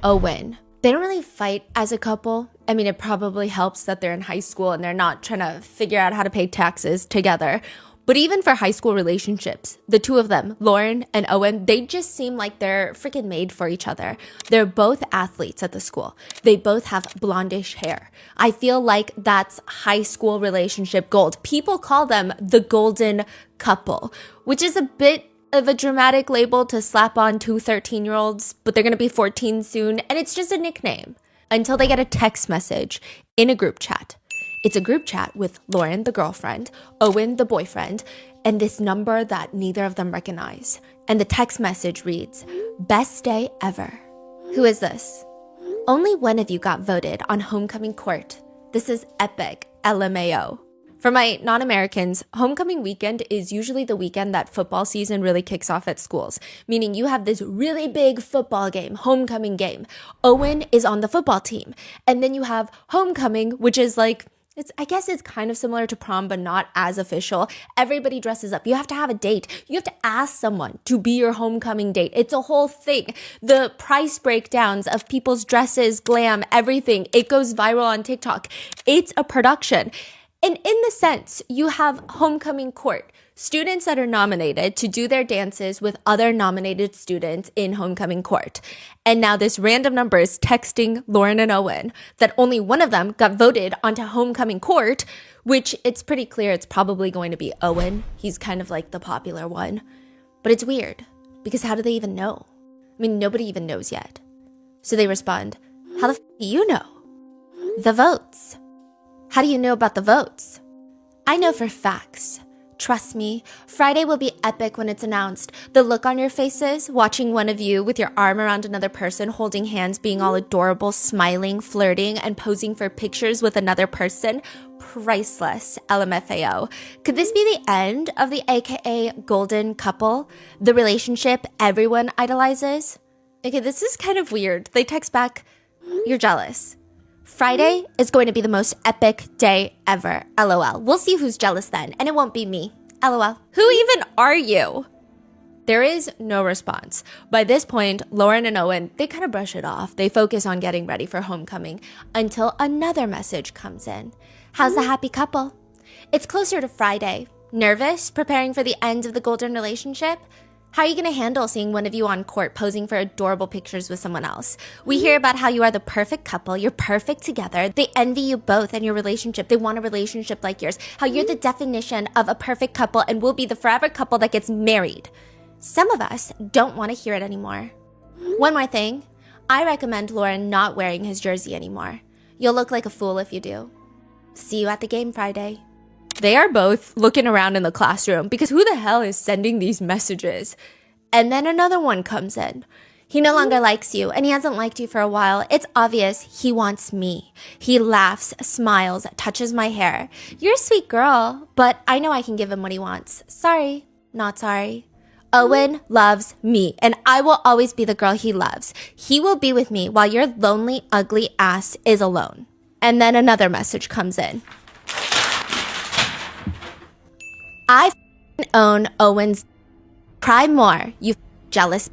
Owen. They don't really fight as a couple. I mean, it probably helps that they're in high school and they're not trying to figure out how to pay taxes together. But even for high school relationships, the two of them, Lauren and Owen, they just seem like they're freaking made for each other. They're both athletes at the school. They both have blondish hair. I feel like that's high school relationship gold. People call them the golden couple, which is a bit of a dramatic label to slap on two 13-year-olds, but they're going to be 14 soon, and it's just a nickname until they get a text message in a group chat. It's a group chat with Lauren, the girlfriend, Owen, the boyfriend, and this number that neither of them recognize. And the text message reads, "Best day ever." Who is this? Only one of you got voted on homecoming court. This is epic, LMAO. For my non-Americans, homecoming weekend is usually the weekend that football season really kicks off at schools, meaning you have this really big football game, homecoming game. Owen is on the football team. And then you have homecoming, which is like, I guess it's kind of similar to prom, but not as official. Everybody dresses up. You have to have a date. You have to ask someone to be your homecoming date. It's a whole thing. The price breakdowns of people's dresses, glam, everything, it goes viral on TikTok. It's a production. And in the sense, you have homecoming court, students that are nominated to do their dances with other nominated students in homecoming court. And now this random number is texting Lauren and Owen that only one of them got voted onto homecoming court, which it's pretty clear it's probably going to be Owen. He's kind of like the popular one. But it's weird because how do they even know? I mean, nobody even knows yet. So they respond, "How the f do you know?" "The votes." "How do you know about the votes?" "I know for facts. Trust me, Friday will be epic when it's announced. The look on your faces, watching one of you with your arm around another person, holding hands, being all adorable, smiling, flirting, and posing for pictures with another person. Priceless, LMFAO. Could this be the end of the AKA golden couple? The relationship everyone idolizes?" Okay, this is kind of weird. They text back, "You're jealous. Friday is going to be the most epic day ever. LOL. We'll see who's jealous then, and it won't be me. LOL. Who even are you?" There is no response. By this point, Lauren and Owen, they kind of brush it off. They focus on getting ready for homecoming until another message comes in. "How's the happy couple?" "It's closer to Friday. Nervous? Preparing for the end of the golden relationship? How are you going to handle seeing one of you on court posing for adorable pictures with someone else? We hear about how you are the perfect couple. You're perfect together. They envy you both and your relationship. They want a relationship like yours. How you're the definition of a perfect couple and will be the forever couple that gets married. Some of us don't want to hear it anymore. One more thing. I recommend Lauren not wearing his jersey anymore. You'll look like a fool if you do. See you at the game Friday." They are both looking around in the classroom because who the hell is sending these messages? And then another one comes in. "He no longer likes you and he hasn't liked you for a while. It's obvious he wants me. He laughs, smiles, touches my hair. You're a sweet girl, but I know I can give him what he wants. Sorry, not sorry. Owen loves me and I will always be the girl he loves. He will be with me while your lonely, ugly ass is alone." And then another message comes in. "I own Owen's. Cry more, you jealous."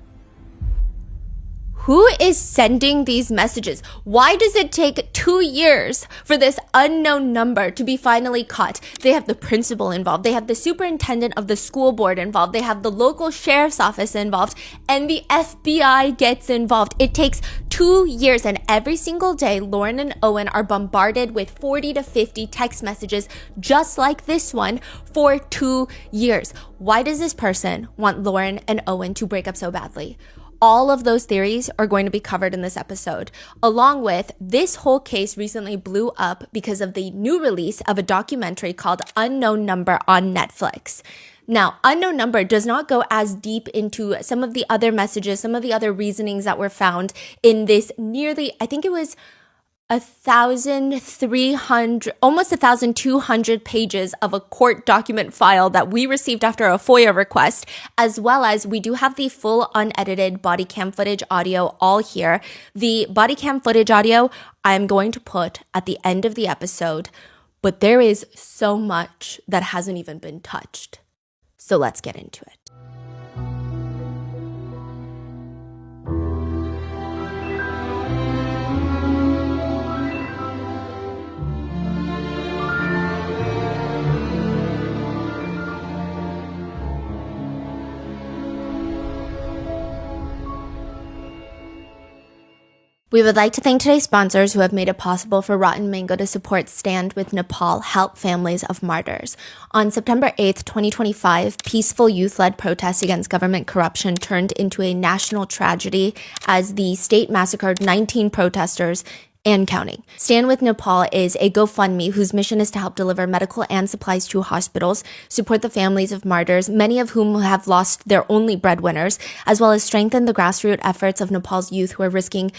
Who is sending these messages? Why does it take 2 years for this unknown number to be finally caught? They have the principal involved. They have the superintendent of the school board involved. They have the local sheriff's office involved. And the FBI gets involved. It takes 2 years. And every single day, Lauren and Owen are bombarded with 40 to 50 text messages just like this one for 2 years. Why does this person want Lauren and Owen to break up so badly? All of those theories are going to be covered in this episode, along with this whole case recently blew up because of the new release of a documentary called Unknown Number on Netflix. Now, Unknown Number does not go as deep into some of the other messages, some of the other reasonings that were found in this nearly, I think it was 1,300, almost 1,200 pages of a court document file that we received after a FOIA request, as well as we do have the full unedited body cam footage audio all here. The body cam footage audio I'm going to put at the end of the episode, but there is so much that hasn't even been touched. So let's get into it. We would like to thank today's sponsors who have made it possible for Rotten Mango to support Stand with Nepal, Help Families of Martyrs. On September 8th, 2025, peaceful youth-led protests against government corruption turned into a national tragedy as the state massacred 19 protesters and counting. Stand with Nepal is a GoFundMe whose mission is to help deliver medical and supplies to hospitals, support the families of martyrs, many of whom have lost their only breadwinners, as well as strengthen the grassroots efforts of Nepal's youth who are risking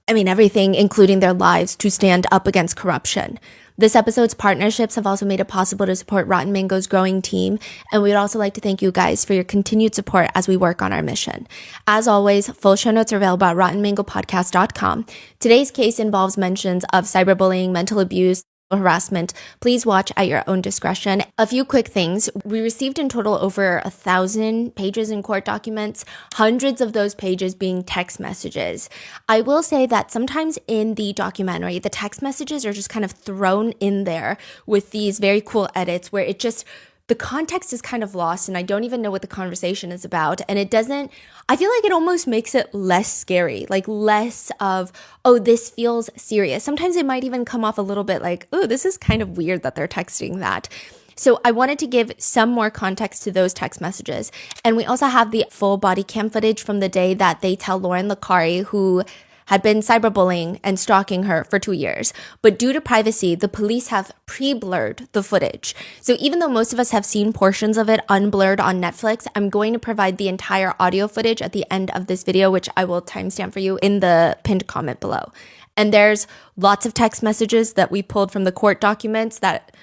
everything, including their lives, to stand up against corruption. This episode's partnerships have also made it possible to support Rotten Mango's growing team, and we'd also like to thank you guys for your continued support as we work on our mission. As always, full show notes are available at RottenMangoPodcast.com. Today's case involves mentions of cyberbullying, mental abuse, harassment. Please watch at your own discretion. A few quick things. We received in total over 1,000 pages in court documents, hundreds of those pages being text messages. I will say that sometimes in the documentary, the text messages are just kind of thrown in there with these very cool edits where the context is kind of lost and I don't even know what the conversation is about. And I feel like it almost makes it less scary, like less of, oh, this feels serious. Sometimes it might even come off a little bit like, oh, this is kind of weird that they're texting that. So I wanted to give some more context to those text messages. And we also have the full body cam footage from the day that they tell Lauren Licari, who had been cyberbullying and stalking her for 2 years. But due to privacy, the police have pre-blurred the footage. So even though most of us have seen portions of it unblurred on Netflix, I'm going to provide the entire audio footage at the end of this video, which I will timestamp for you in the pinned comment below. And there's lots of text messages that we pulled from the court documents that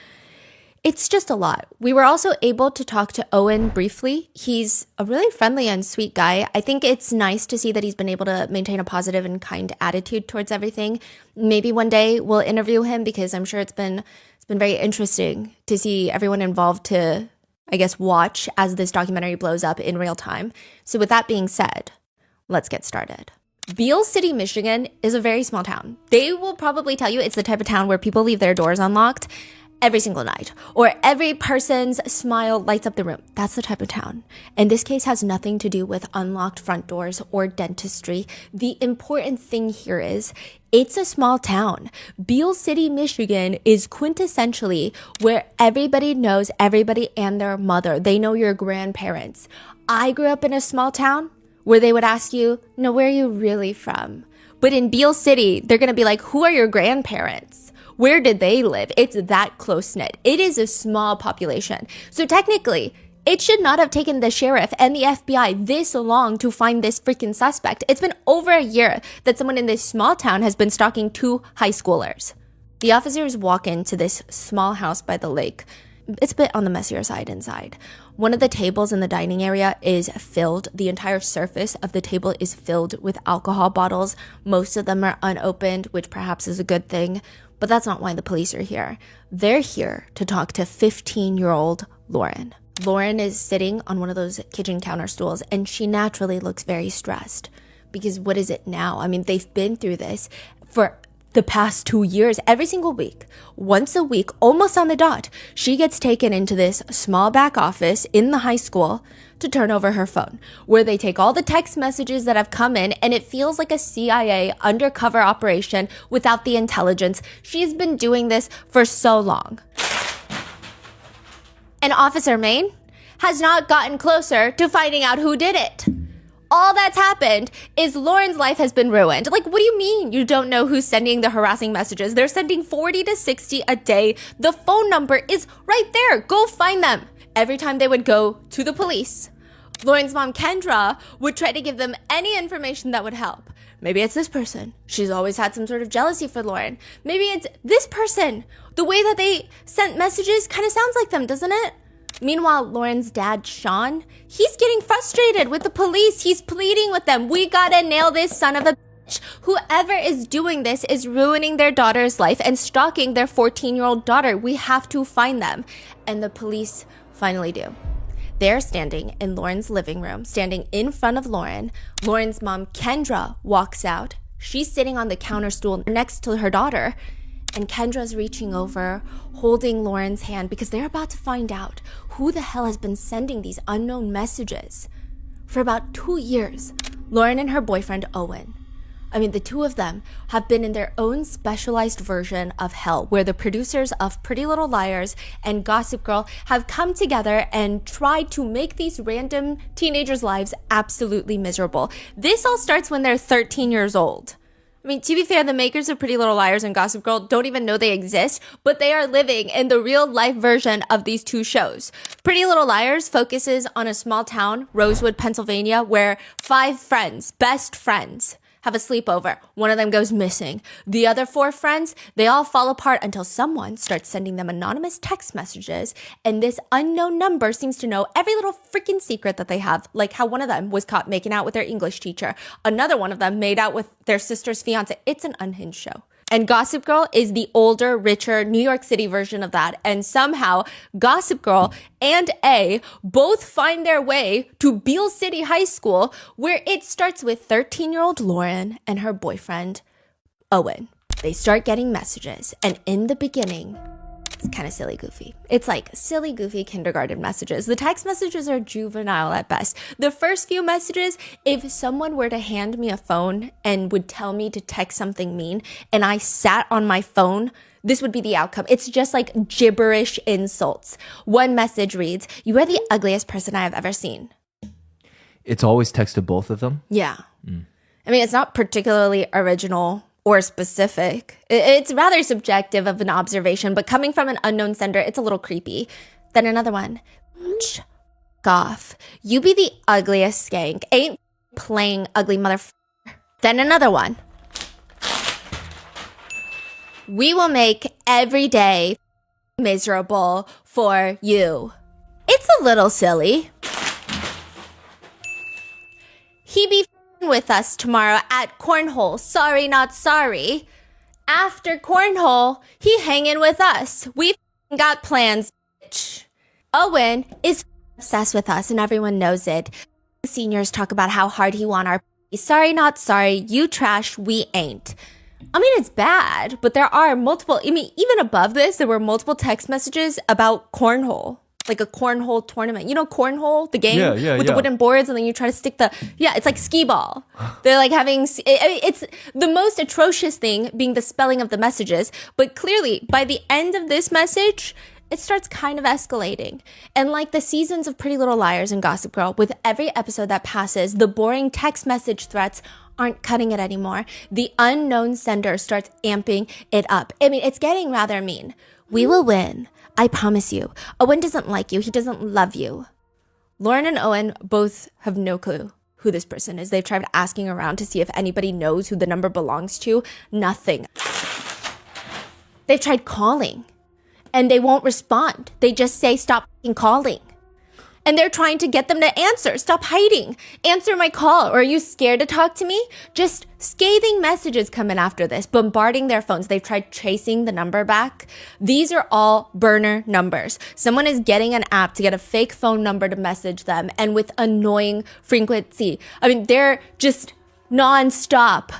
it's just a lot. We were also able to talk to Owen briefly. He's a really friendly and sweet guy. I think it's nice to see that he's been able to maintain a positive and kind attitude towards everything. Maybe one day we'll interview him because I'm sure it's been very interesting to see everyone involved to, I guess, watch as this documentary blows up in real time. So with that being said, let's get started. Beale City, Michigan is a very small town. They will probably tell you it's the type of town where people leave their doors unlocked every single night, or every person's smile lights up the room. That's the type of town. And this case has nothing to do with unlocked front doors or dentistry. The important thing here is it's a small town. Beale City, Michigan is quintessentially where everybody knows everybody and their mother. They know your grandparents. I grew up in a small town where they would ask you, no, where are you really from? But in Beale City, they're going to be like, who are your grandparents? Where did they live? It's that close-knit. It is a small population. So technically, it should not have taken the sheriff and the FBI this long to find this freaking suspect. It's been over a year that someone in this small town has been stalking 2 high schoolers. The officers walk into this small house by the lake. It's a bit on the messier side inside. One of the tables in the dining area is filled. The entire surface of the table is filled with alcohol bottles. Most of them are unopened, which perhaps is a good thing. But that's not why the police are here. They're here to talk to 15-year-old Lauren. Lauren is sitting on one of those kitchen counter stools, and she naturally looks very stressed. Because what is it now? They've been through this for the past 2 years, every single week. Once a week, almost on the dot, she gets taken into this small back office in the high school to turn over her phone, where they take all the text messages that have come in, and it feels like a CIA undercover operation without the intelligence. She's been doing this for so long. And Officer Maine has not gotten closer to finding out who did it. All that's happened is Lauren's life has been ruined. Like, what do you mean you don't know who's sending the harassing messages? They're sending 40 to 60 a day. The phone number is right there. Go find them. Every time they would go to the police, Lauren's mom, Kendra, would try to give them any information that would help. Maybe it's this person. She's always had some sort of jealousy for Lauren. Maybe it's this person. The way that they sent messages kind of sounds like them, doesn't it? Meanwhile, Lauren's dad, Sean, he's getting frustrated with the police. He's pleading with them. We gotta nail this son of a bitch. Whoever is doing this is ruining their daughter's life and stalking their 14-year-old daughter. We have to find them. And the police finally do. They're standing in Lauren's living room, standing in front of Lauren. Lauren's mom, Kendra, walks out. She's sitting on the counter stool next to her daughter. And Kendra's reaching over, holding Lauren's hand because they're about to find out who the hell has been sending these unknown messages. For about 2 years, Lauren and her boyfriend, Owen, I mean, the two of them have been in their own specialized version of hell, where the producers of Pretty Little Liars and Gossip Girl have come together and tried to make these random teenagers' lives absolutely miserable. This all starts when they're 13 years old. I mean, to be fair, the makers of Pretty Little Liars and Gossip Girl don't even know they exist, but they are living in the real life version of these two shows. Pretty Little Liars focuses on a small town, Rosewood, Pennsylvania, where 5 friends, best friends, have a sleepover. One of them goes missing. The other 4 friends, they all fall apart until someone starts sending them anonymous text messages, and this unknown number seems to know every little freaking secret that they have, like how one of them was caught making out with their English teacher. Another one of them made out with their sister's fiance. It's an unhinged show. And Gossip Girl is the older, richer New York City version of that. And somehow Gossip Girl and A both find their way to Beale City High School, where it starts with 13-year-old Lauren and her boyfriend, Owen. They start getting messages. And in the beginning, it's kind of silly goofy. It's like silly goofy kindergarten messages. The text messages are juvenile at best. The first few messages, if someone were to hand me a phone and would tell me to text something mean and I sat on my phone, this would be the outcome. It's just like gibberish insults. One message reads, "You are the ugliest person I have ever seen." It's always texted both of them? Yeah. I mean, it's not particularly original or specific. It's rather subjective of an observation, but coming from an unknown sender, it's a little creepy. Then another one. Off. You be the ugliest skank. Ain't playing ugly motherfucker. Then another one. We will make every day miserable for you. It's a little silly. He be with us tomorrow at Cornhole. Sorry, not sorry. After Cornhole, he hanging with us. We got plans, bitch. Owen is obsessed with us and everyone knows it. Seniors talk about how hard he want our sorry, not sorry. You trash, we ain't. I mean, it's bad, but there are multiple, I mean, even above this, there were multiple text messages about Cornhole. Like a cornhole tournament. You know cornhole, the game with the wooden boards, and then you try to stick it's like skee ball. They're like having, it's the most atrocious thing being the spelling of the messages. But clearly, by the end of this message, it starts kind of escalating. And like the seasons of Pretty Little Liars and Gossip Girl, with every episode that passes, the boring text message threats aren't cutting it anymore. The unknown sender starts amping it up. I mean, it's getting rather mean. We will win. I promise you. Owen doesn't like you. He doesn't love you. Lauren and Owen both have no clue who this person is. They've tried asking around to see if anybody knows who the number belongs to. Nothing. They've tried calling and they won't respond. They just say, stop calling. And they're trying to get them to answer. Stop hiding. Answer my call. Or are you scared to talk to me? Just scathing messages coming after this, bombarding their phones. They've tried tracing the number back. These are all burner numbers. Someone is getting an app to get a fake phone number to message them, and with annoying frequency. I mean, they're just nonstop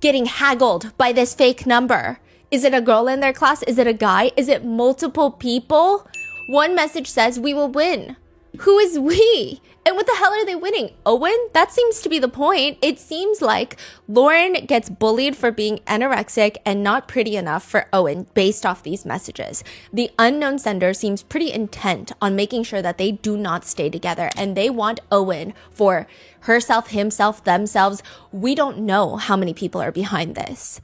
getting haggled by this fake number. Is it a girl in their class? Is it a guy? Is it multiple people? One message says, we will win. Who is we? And what the hell are they winning? Owen? That seems to be the point. It seems like Lauren gets bullied for being anorexic and not pretty enough for Owen based off these messages. The unknown sender seems pretty intent on making sure that they do not stay together, and they want Owen for herself, himself, themselves. We don't know how many people are behind this.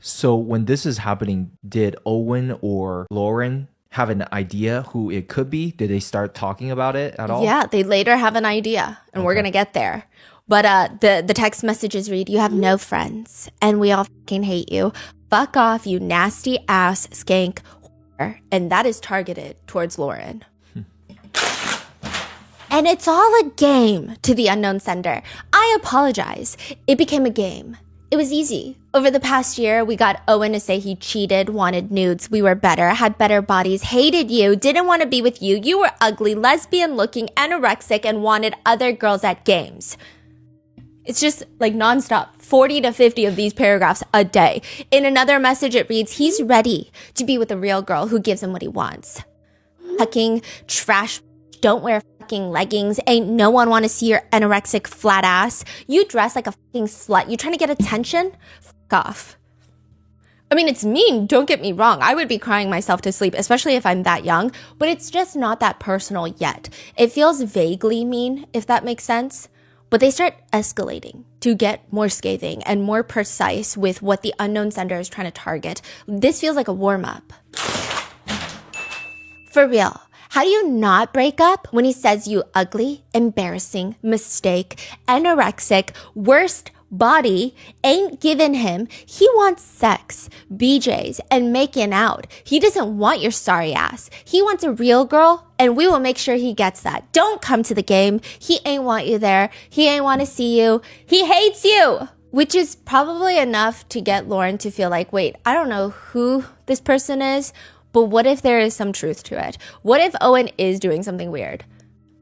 So when this is happening, did Owen or Lauren have an idea who it could be? Did they start talking about it at all? Yeah, they later have an idea, and we're gonna get there. But the text messages read, "You have no friends, and we all fucking hate you. Fuck off, you nasty ass skank whore." And that is targeted towards Lauren. And it's all a game to the unknown sender. I apologize. It became a game. It was easy. Over the past year, we got Owen to say he cheated, wanted nudes, we were better, had better bodies, hated you, didn't want to be with you, you were ugly, lesbian looking, anorexic, and wanted other girls at games. It's just like nonstop, 40 to 50 of these paragraphs a day. In another message, it reads, he's ready to be with a real girl who gives him what he wants. Hucking trash, don't wear fucking leggings. Ain't no one want to see your anorexic flat ass. You dress like a fucking slut. You trying to get attention? Fuck off. I mean, it's mean, don't get me wrong. I would be crying myself to sleep, especially if I'm that young, but it's just not that personal yet. It feels vaguely mean, if that makes sense. But they start escalating to get more scathing and more precise with what the unknown sender is trying to target. This feels like a warm-up. For real. How do you not break up when he says you ugly, embarrassing, mistake, anorexic, worst body, ain't giving him? He wants sex, BJs, and making out. He doesn't want your sorry ass. He wants a real girl, and we will make sure he gets that. Don't come to the game. He ain't want you there. He ain't want to see you. He hates you. Which is probably enough to get Lauren to feel like, wait, I don't know who this person is, but what if there is some truth to it? What if Owen is doing something weird?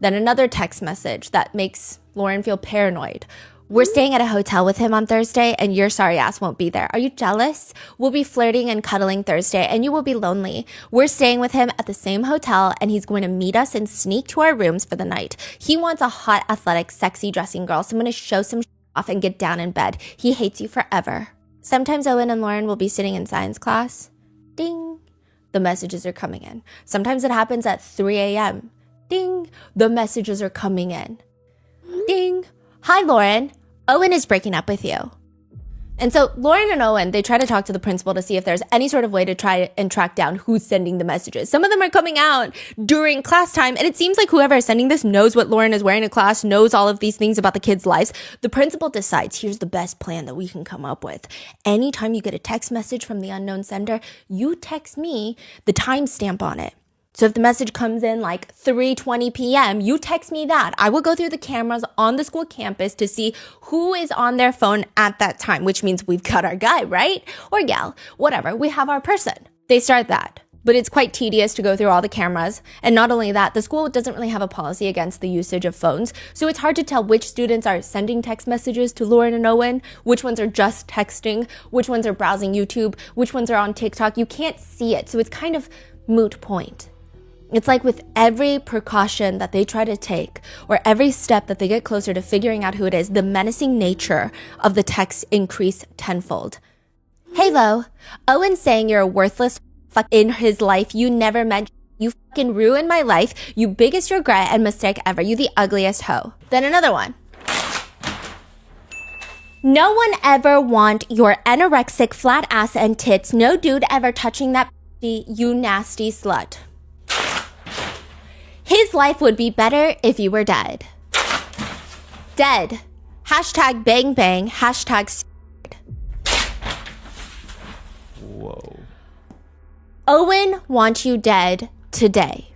Then another text message that makes Lauren feel paranoid. We're staying at a hotel with him on Thursday and your sorry ass won't be there. Are you jealous? We'll be flirting and cuddling Thursday and you will be lonely. We're staying with him at the same hotel and he's going to meet us and sneak to our rooms for the night. He wants a hot, athletic, sexy dressing girl, someone to show some off and get down in bed. He hates you forever. Sometimes Owen and Lauren will be sitting in science class. Ding. The messages are coming in. Sometimes it happens at 3 a.m. Ding. The messages are coming in. Ding. Hi, Lauren. Owen is breaking up with you. And so Lauren and Owen, they try to talk to the principal to see if there's any sort of way to try and track down who's sending the messages. Some of them are coming out during class time, and it seems like whoever is sending this knows what Lauren is wearing in class, knows all of these things about the kids' lives. The principal decides, here's the best plan that we can come up with. Anytime you get a text message from the unknown sender, you text me the timestamp on it. So if the message comes in like 3:20 p.m., you text me that. I will go through the cameras on the school campus to see who is on their phone at that time, which means we've got our guy, right? Or gal, whatever. We have our person. They start that. But it's quite tedious to go through all the cameras. And not only that, the school doesn't really have a policy against the usage of phones. So it's hard to tell which students are sending text messages to Lauren and Owen, which ones are just texting, which ones are browsing YouTube, which ones are on TikTok. You can't see it. So it's kind of moot point. It's like with every precaution that they try to take or every step that they get closer to figuring out who it is, the menacing nature of the texts increase tenfold. Hey, Lo, Owen's saying you're a worthless fuck in his life. You never meant you fucking ruined my life. You biggest regret and mistake ever. You the ugliest hoe. Then another one. No one ever want your anorexic flat ass and tits. No dude ever touching that you nasty slut. His life would be better if you were dead. Dead. Hashtag bang bang. Hashtag Whoa. Owen wants you dead today.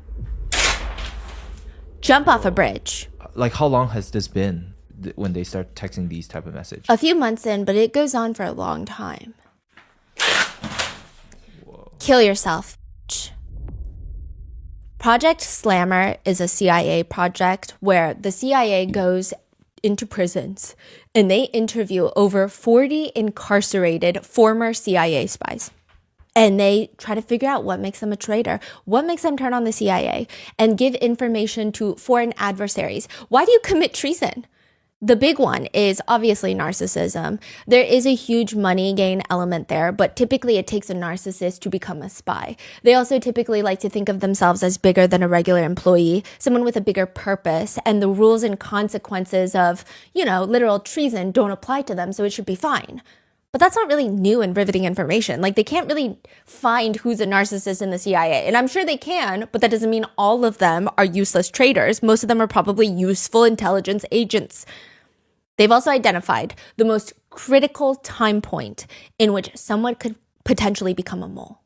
Jump off a bridge. Like, how long has this been when they start texting these type of messages? A few months in, but it goes on for a long time. Whoa. Kill yourself. Project Slammer is a CIA project where the CIA goes into prisons and they interview over 40 incarcerated former CIA spies. And they try to figure out what makes them a traitor, what makes them turn on the CIA and give information to foreign adversaries. Why do you commit treason? The big one is obviously narcissism. There is a huge money gain element there, but typically it takes a narcissist to become a spy. They also typically like to think of themselves as bigger than a regular employee, someone with a bigger purpose, and the rules and consequences of, literal treason don't apply to them, so it should be fine. But that's not really new and riveting information. Like, they can't really find who's a narcissist in the CIA. And I'm sure they can, but that doesn't mean all of them are useless traitors. Most of them are probably useful intelligence agents. They've also identified the most critical time point in which someone could potentially become a mole.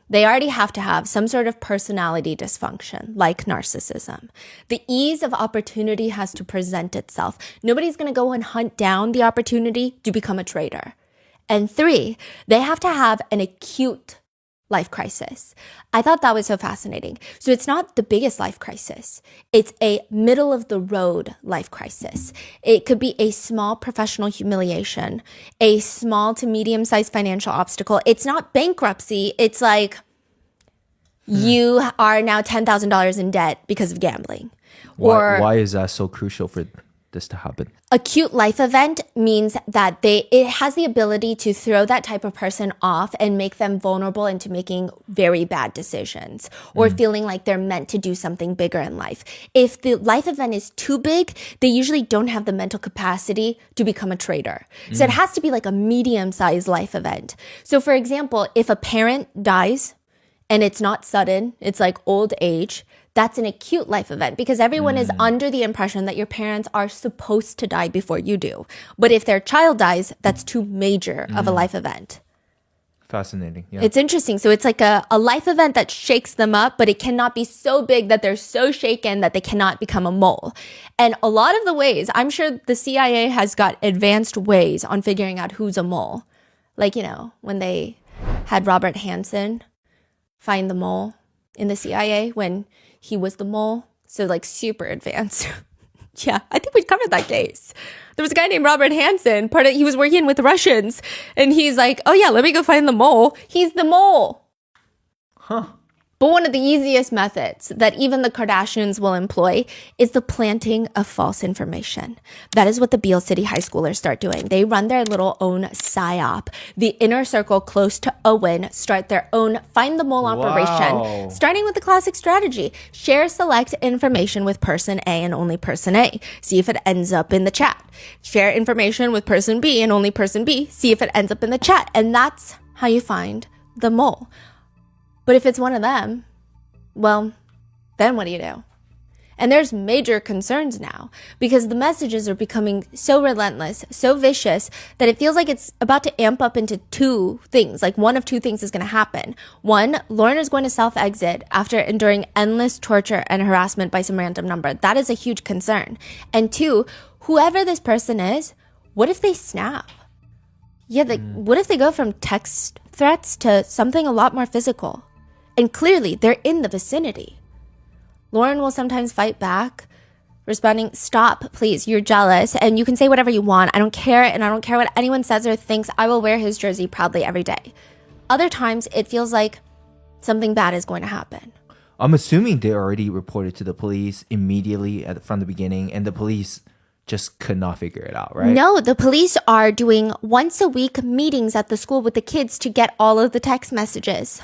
They already have to have some sort of personality dysfunction, like narcissism. The ease of opportunity has to present itself. Nobody's going to go and hunt down the opportunity to become a traitor. And 3, they have to have an acute life crisis. I thought that was so fascinating. So it's not the biggest life crisis. It's a middle of the road life crisis. It could be a small professional humiliation, a small to medium-sized financial obstacle. It's not bankruptcy. It's like you are now $10,000 in debt because of gambling. Why is that so crucial for this to happen? Acute life event means that it has the ability to throw that type of person off and make them vulnerable into making very bad decisions or feeling like they're meant to do something bigger in life. If the life event is too big, they usually don't have the mental capacity to become a traitor. So it has to be like a medium-sized life event. So for example, if a parent dies and it's not sudden, it's like old age, that's an acute life event because everyone is under the impression that your parents are supposed to die before you do. But if their child dies, that's too major of a life event. Fascinating. Yeah. It's interesting. So it's like a life event that shakes them up, but it cannot be so big that they're so shaken that they cannot become a mole. And a lot of the ways, I'm sure the CIA has got advanced ways on figuring out who's a mole. Like, when they had Robert Hansen find the mole in the CIA when he was the mole. So like super advanced. Yeah, I think we covered that case. There was a guy named Robert Hansen. He was working with Russians. And he's like, oh yeah, let me go find the mole. He's the mole. Huh. But one of the easiest methods that even the Kardashians will employ is the planting of false information. That is what the Beale City high schoolers start doing. They run their little own psyop. The inner circle close to Owen start their own find the mole operation, starting with the classic strategy. Share select information with person A and only person A. See if it ends up in the chat. Share information with person B and only person B. See if it ends up in the chat. And that's how you find the mole. But if it's one of them, well, then what do you do? And there's major concerns now because the messages are becoming so relentless, so vicious that it feels like it's about to amp up into two things. Like one of two things is going to happen. One, Lauren is going to self-exit after enduring endless torture and harassment by some random number. That is a huge concern. And two, whoever this person is, what if they snap? Yeah, what if they go from text threats to something a lot more physical? And clearly, they're in the vicinity. Lauren will sometimes fight back, responding, stop, please, you're jealous, and you can say whatever you want. I don't care, and I don't care what anyone says or thinks. I will wear his jersey proudly every day. Other times, it feels like something bad is going to happen. I'm assuming they already reported to the police immediately from the beginning, and the police just could not figure it out, right? No, the police are doing once a week meetings at the school with the kids to get all of the text messages.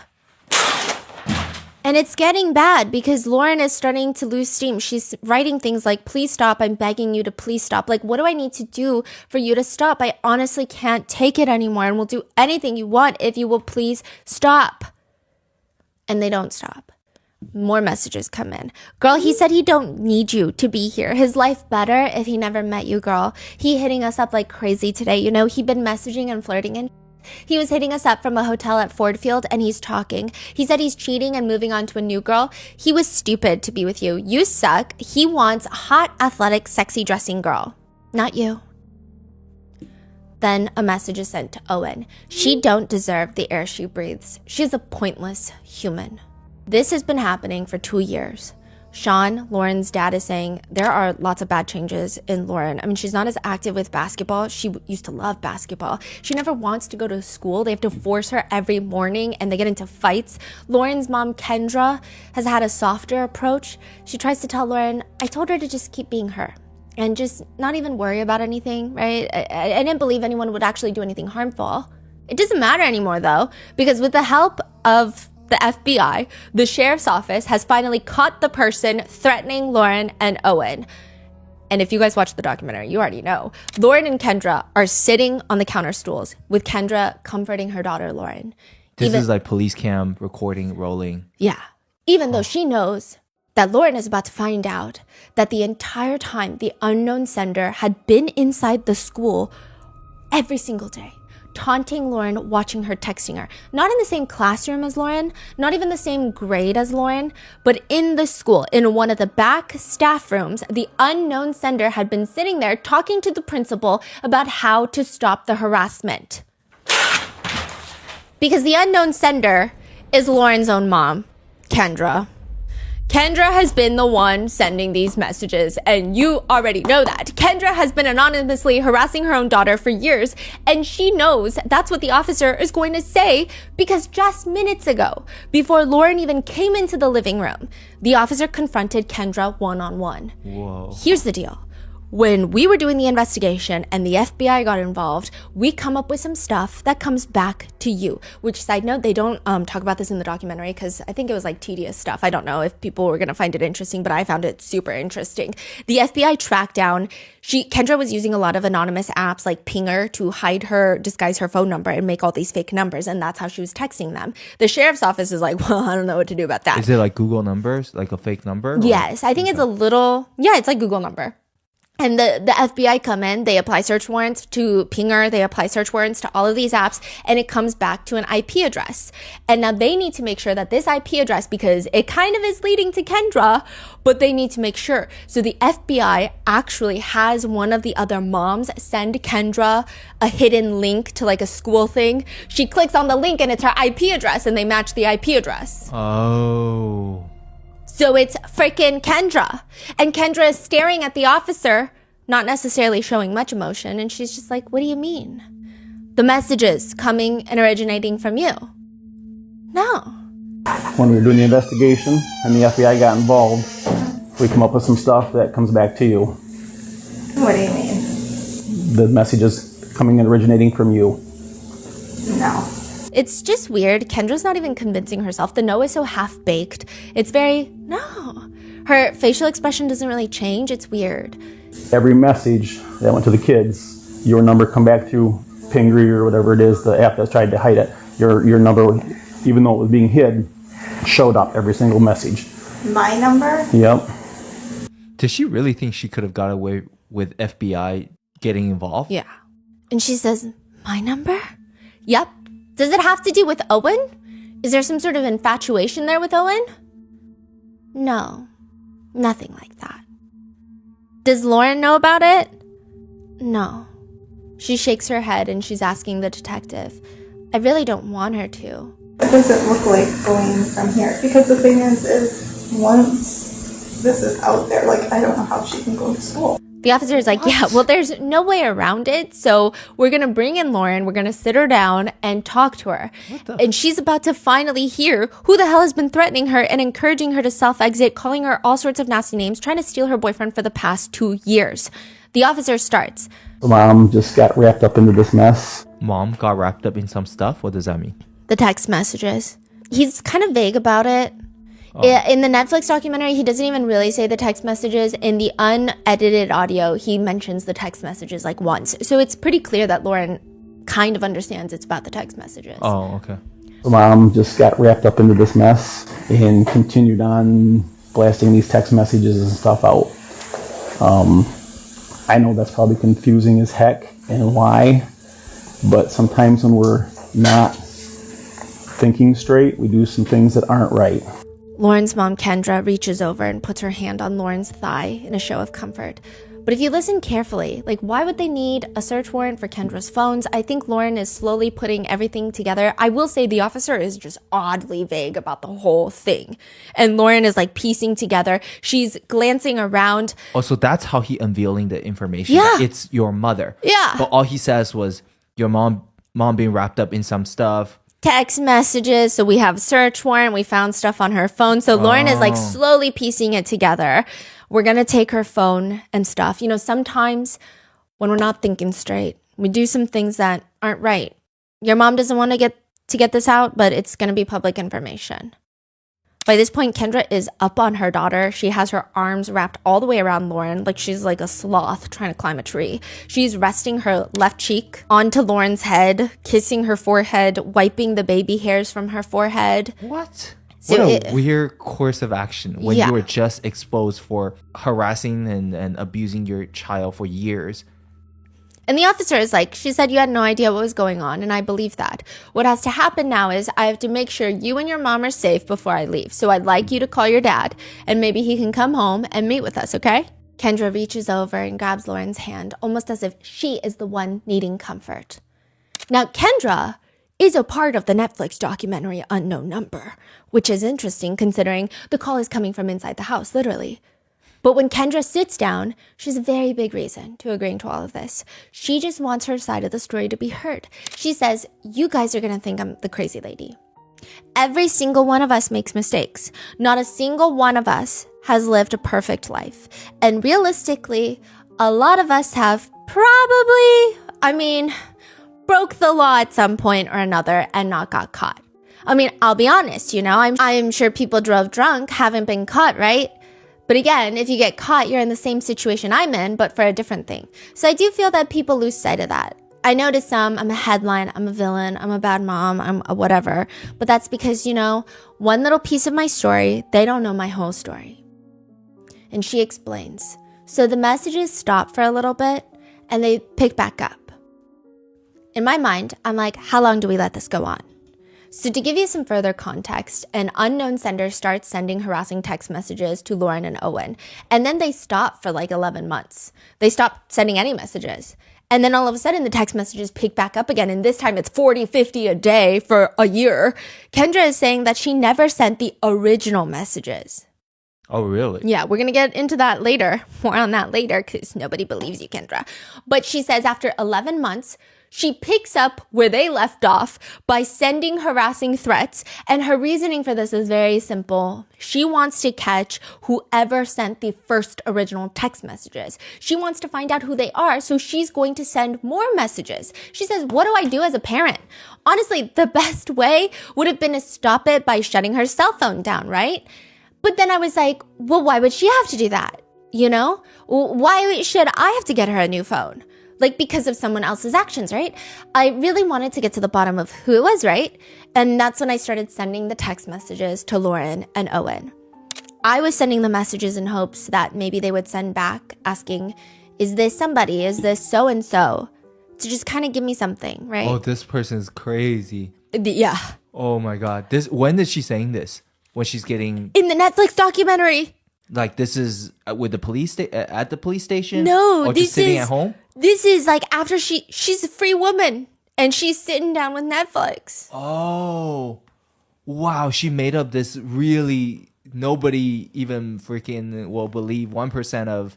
And it's getting bad because Lauren is starting to lose steam. She's writing things like, please stop. I'm begging you to please stop. Like, what do I need to do for you to stop? I honestly can't take it anymore and will do anything you want if you will please stop. And they don't stop. More messages come in. Girl, he said he don't need you to be here. His life better if he never met you, girl. He hitting us up like crazy today. He'd been messaging and flirting and he was hitting us up from a hotel at Ford Field and he's talking. He said he's cheating and moving on to a new girl. He was stupid to be with you. You suck. He wants a hot, athletic, sexy dressing girl. Not you. Then a message is sent to Owen. She don't deserve the air she breathes. She's a pointless human. This has been happening for 2 years. Sean, Lauren's dad, is saying there are lots of bad changes in Lauren. I mean, she's not as active with basketball. She used to love basketball. She never wants to go to school. They have to force her every morning and they get into fights. Lauren's mom, Kendra, has had a softer approach. She tries to tell Lauren, I told her to just keep being her and just not even worry about anything, right? I didn't believe anyone would actually do anything harmful. It doesn't matter anymore, though, because with the help of the FBI, the sheriff's office has finally caught the person threatening Lauren and Owen. And if you guys watch the documentary, you already know. Lauren and Kendra are sitting on the counter stools with Kendra comforting her daughter, Lauren. This is like police cam recording, rolling. Yeah. Even though she knows that Lauren is about to find out that the entire time the unknown sender had been inside the school every single day, taunting Lauren, watching her, texting her. Not in the same classroom as Lauren, not even the same grade as Lauren, but in the school, in one of the back staff rooms, the unknown sender had been sitting there talking to the principal about how to stop the harassment. Because the unknown sender is Lauren's own mom, Kendra. Kendra has been the one sending these messages, and you already know that. Kendra has been anonymously harassing her own daughter for years, and she knows that's what the officer is going to say because just minutes ago, before Lauren even came into the living room, the officer confronted Kendra one-on-one. Whoa. Here's the deal. When we were doing the investigation and the FBI got involved, we come up with some stuff that comes back to you. Which, side note, they don't talk about this in the documentary because I think it was like tedious stuff. I don't know if people were going to find it interesting, but I found it super interesting. The FBI tracked down, Kendra was using a lot of anonymous apps like Pinger to disguise her phone number and make all these fake numbers. And that's how she was texting them. The sheriff's office is like, well, I don't know what to do about that. Is it like Google numbers, like a fake number? Yes, I think it's it's like Google number. And the FBI come in, they apply search warrants to Pinger, they apply search warrants to all of these apps, and it comes back to an IP address. And now they need to make sure that this IP address, because it kind of is leading to Kendra, but they need to make sure. So the FBI actually has one of the other moms send Kendra a hidden link to like a school thing. She clicks on the link and it's her IP address, and they match the IP address. Oh. So it's freaking Kendra. And Kendra is staring at the officer, not necessarily showing much emotion. And she's just like, what do you mean? The messages coming and originating from you. No. When we were doing the investigation and the FBI got involved, we come up with some stuff that comes back to you. What do you mean? The messages coming and originating from you. No. It's just weird. Kendra's not even convincing herself. The no is so half-baked. It's very, no. Her facial expression doesn't really change. It's weird. Every message that went to the kids, your number come back through Pingree or whatever it is, the app that's tried to hide it. Your number, even though it was being hid, showed up every single message. My number? Yep. Does she really think she could have got away with FBI getting involved? Yeah. And she says, my number? Yep. Does it have to do with Owen? Is there some sort of infatuation there with Owen? No, nothing like that. Does Lauren know about it? No. She shakes her head and she's asking the detective. I really don't want her to. It doesn't look like going from here. Because the thing is once this is out there, like, I don't know how she can go to school. The officer is like, yeah, well, there's no way around it. So we're going to bring in Lauren. We're going to sit her down and talk to her. And she's about to finally hear who the hell has been threatening her and encouraging her to self-exit, calling her all sorts of nasty names, trying to steal her boyfriend for the past 2 years. The officer starts. Mom just got wrapped up into this mess. Mom got wrapped up in some stuff? What does that mean? The text messages. He's kind of vague about it. In the Netflix documentary, he doesn't even really say the text messages. In the unedited audio, he mentions the text messages like once. So it's pretty clear that Lauren kind of understands it's about the text messages. Oh, okay. Mom just got wrapped up into this mess and continued on blasting these text messages and stuff out. I know that's probably confusing as heck and why, but sometimes when we're not thinking straight, we do some things that aren't right. Lauren's mom, Kendra, reaches over and puts her hand on Lauren's thigh in a show of comfort. But if you listen carefully, like, why would they need a search warrant for Kendra's phones? I think Lauren is slowly putting everything together. I will say the officer is just oddly vague about the whole thing. And Lauren is like piecing together. She's glancing around. Oh, so that's how he unveiling the information. Yeah. That it's your mother. Yeah. But all he says was your mom being wrapped up in some stuff. Text messages. So we have search warrant. We found stuff on her phone. So Lauren is like slowly piecing it together. We're going to take her phone and stuff. You know, sometimes when we're not thinking straight, we do some things that aren't right. Your mom doesn't want to get this out, but it's going to be public information. By this point, Kendra is up on her daughter. She has her arms wrapped all the way around Lauren, like she's like a sloth trying to climb a tree. She's resting her left cheek onto Lauren's head, kissing her forehead, wiping the baby hairs from her forehead. What? So what a weird course of action when Yeah. you were just exposed for harassing and abusing your child for years. And the officer is like, she said you had no idea what was going on, and I believe that. What has to happen now is I have to make sure you and your mom are safe before I leave. So I'd like you to call your dad, and maybe he can come home and meet with us, okay? Kendra reaches over and grabs Lauren's hand, almost as if she is the one needing comfort. Now, Kendra is a part of the Netflix documentary Unknown Number, which is interesting considering the call is coming from inside the house, literally. But when Kendra sits down, she has a very big reason to agreeing to all of this. She just wants her side of the story to be heard. She says, you guys are going to think I'm the crazy lady. Every single one of us makes mistakes. Not a single one of us has lived a perfect life. And realistically, a lot of us have broke the law at some point or another and not got caught. I mean, I'll be honest, I'm sure people drove drunk, haven't been caught, right? But again, if you get caught, you're in the same situation I'm in, but for a different thing. So I do feel that people lose sight of that. I know to some, I'm a headline, I'm a villain, I'm a bad mom, I'm a whatever. But that's because, one little piece of my story, they don't know my whole story. And she explains. So the messages stop for a little bit and they pick back up. In my mind, I'm like, how long do we let this go on? So to give you some further context, an unknown sender starts sending harassing text messages to Lauren and Owen. And then they stop for like 11 months. They stop sending any messages. And then all of a sudden the text messages pick back up again. And this time it's 40, 50 a day for a year. Kendra is saying that she never sent the original messages. Oh, really? Yeah, we're going to get into that later. More on that later because nobody believes you, Kendra. But she says after 11 months, she picks up where they left off by sending harassing threats. And her reasoning for this is very simple. She wants to catch whoever sent the first original text messages. She wants to find out who they are, so she's going to send more messages. She says, what do I do as a parent? Honestly, the best way would have been to stop it by shutting her cell phone down, right? But then I was like, well, why would she have to do that? Why should I have to get her a new phone? Like because of someone else's actions, right? I really wanted to get to the bottom of who it was, right? And that's when I started sending the text messages to Lauren and Owen. I was sending the messages in hopes that maybe they would send back asking, is this somebody? Is this so-and-so? To just kind of give me something, right? Oh, this person's crazy. Yeah. Oh my God. When is she saying this? When she's getting... In the Netflix documentary. Like this is with the police at the police station? No, or just sitting at home? This is like after she's a free woman and she's sitting down with Netflix. Oh, wow. She made up this really, nobody even freaking will believe 1% of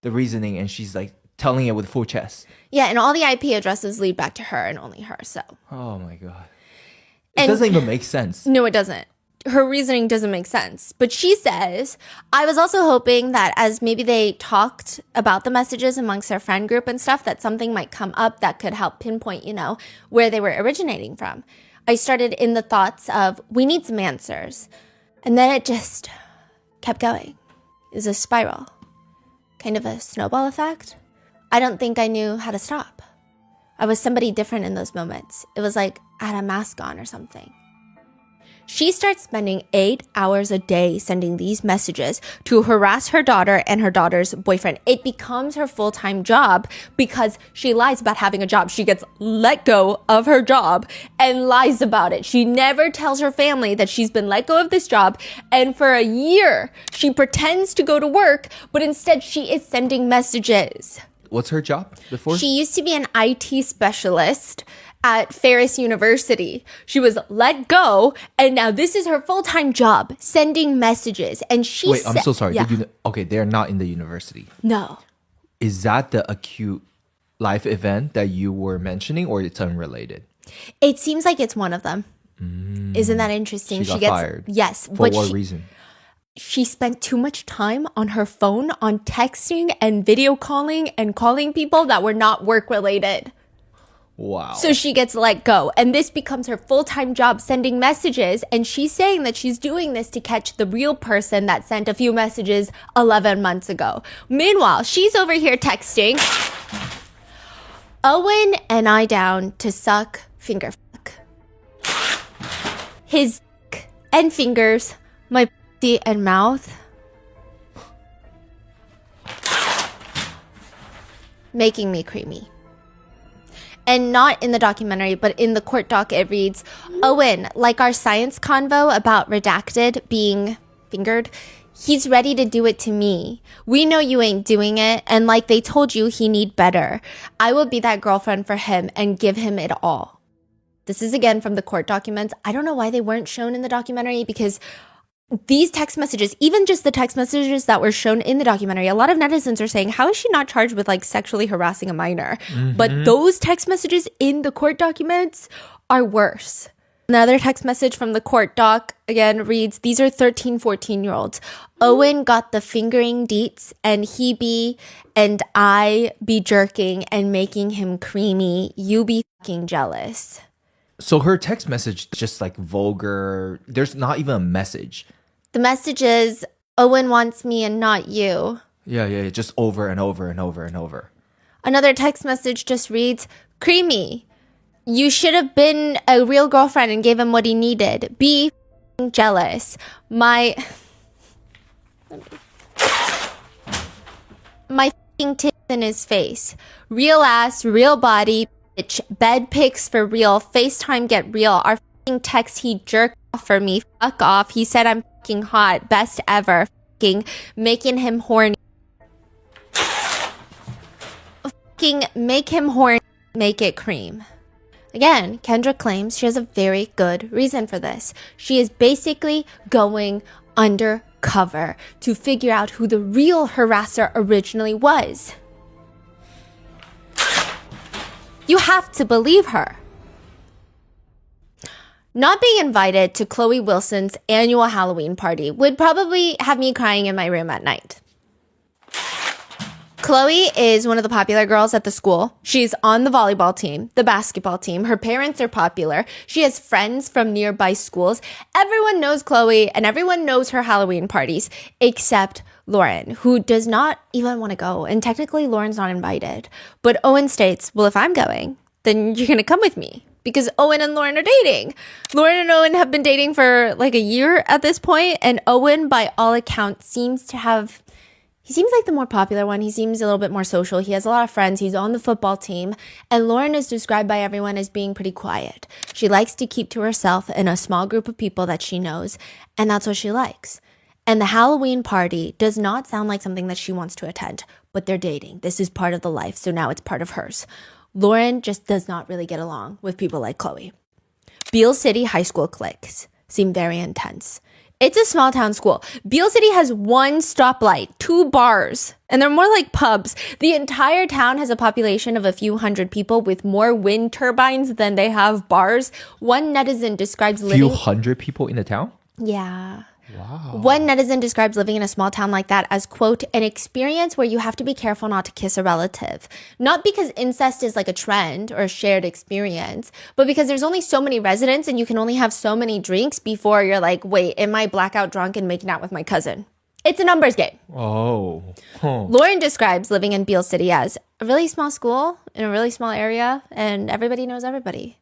the reasoning. And she's like telling it with full chest. Yeah. And all the IP addresses lead back to her and only her. So. Oh my God. It doesn't even make sense. No, it doesn't. Her reasoning doesn't make sense. But she says, I was also hoping that as maybe they talked about the messages amongst their friend group and stuff, that something might come up that could help pinpoint, where they were originating from. I started in the thoughts of, we need some answers. And then it just kept going. It was a spiral. Kind of a snowball effect. I don't think I knew how to stop. I was somebody different in those moments. It was like I had a mask on or something. She starts spending 8 hours a day sending these messages to harass her daughter and her daughter's boyfriend. It becomes her full-time job because she lies about having a job. She gets let go of her job and lies about it. She never tells her family that she's been let go of this job. And for a year, she pretends to go to work, but instead she is sending messages. What's her job before? She used to be an IT specialist at Ferris University. She was let go, and now this is her full-time job, sending messages. And she Wait, I'm so sorry. Yeah. Okay, they're not in the university. No. Is that the acute life event that you were mentioning, or it's unrelated? It seems like it's one of them. Isn't that interesting? She got fired. Yes. For but what reason? She spent too much time on her phone on texting and video calling and calling people that were not work-related. Wow. So she gets let go. And this becomes her full-time job, sending messages. And she's saying that she's doing this to catch the real person that sent a few messages 11 months ago. Meanwhile, she's over here texting Owen and I down to suck finger fuck. His dick and fingers, my pussy and mouth. Making me creamy. And not in the documentary, but in the court doc, it reads, Owen, like our science convo about redacted being fingered, he's ready to do it to me. We know you ain't doing it, and like they told you, he need better. I will be that girlfriend for him and give him it all. This is again from the court documents. I don't know why they weren't shown in the documentary because these text messages, even just the text messages that were shown in the documentary, a lot of netizens are saying, how is she not charged with like sexually harassing a minor? But those text messages in the court documents are worse. Another text message from the court doc again reads, these are 13, 14-year-olds. Owen got the fingering deets and he be and I be jerking and making him creamy. You be fucking jealous. So her text message just like vulgar. There's not even a message. The message is, Owen wants me and not you. Yeah, just over and over and over and over. Another text message just reads, creamy. You should have been a real girlfriend and gave him what he needed. Be jealous. My tits in his face. Real ass, real body, bitch. Bed pics for real. FaceTime get real. Our text he jerked off for me. Fuck off. He said I'm hot. Best ever. Making him horny. Make him horny. Make it cream. Again, Kendra claims she has a very good reason for this. She is basically going undercover to figure out who the real harasser originally was. You have to believe her. Not being invited to Chloe Wilson's annual Halloween party would probably have me crying in my room at night. Chloe is one of the popular girls at the school. She's on the volleyball team, the basketball team. Her parents are popular. She has friends from nearby schools. Everyone knows Chloe and everyone knows her Halloween parties, except Lauren, who does not even want to go. And technically, Lauren's not invited. But Owen states, well, if I'm going, then you're going to come with me. Because Owen and Lauren are dating. Lauren and Owen have been dating for like a year at this point. And Owen, by all accounts, seems like the more popular one. He seems a little bit more social. He has a lot of friends. He's on the football team. And Lauren is described by everyone as being pretty quiet. She likes to keep to herself in a small group of people that she knows. And that's what she likes. And the Halloween party does not sound like something that she wants to attend. But they're dating. This is part of the life. So now it's part of hers. Lauren just does not really get along with people like Chloe. Beale City high school cliques seem very intense. It's a small town school. Beale City has one stoplight, 2 bars, and they're more like pubs. The entire town has a population of a few hundred people with more wind turbines than they have bars. One netizen describes living... Few hundred people in the town? Yeah. Wow. One netizen describes living in a small town like that as, quote, an experience where you have to be careful not to kiss a relative. Not because incest is like a trend or a shared experience, but because there's only so many residents and you can only have so many drinks before you're like, wait, am I blackout drunk and making out with my cousin? It's a numbers game. Oh. Huh. Lauren describes living in Beale City as a really small school in a really small area and everybody knows everybody.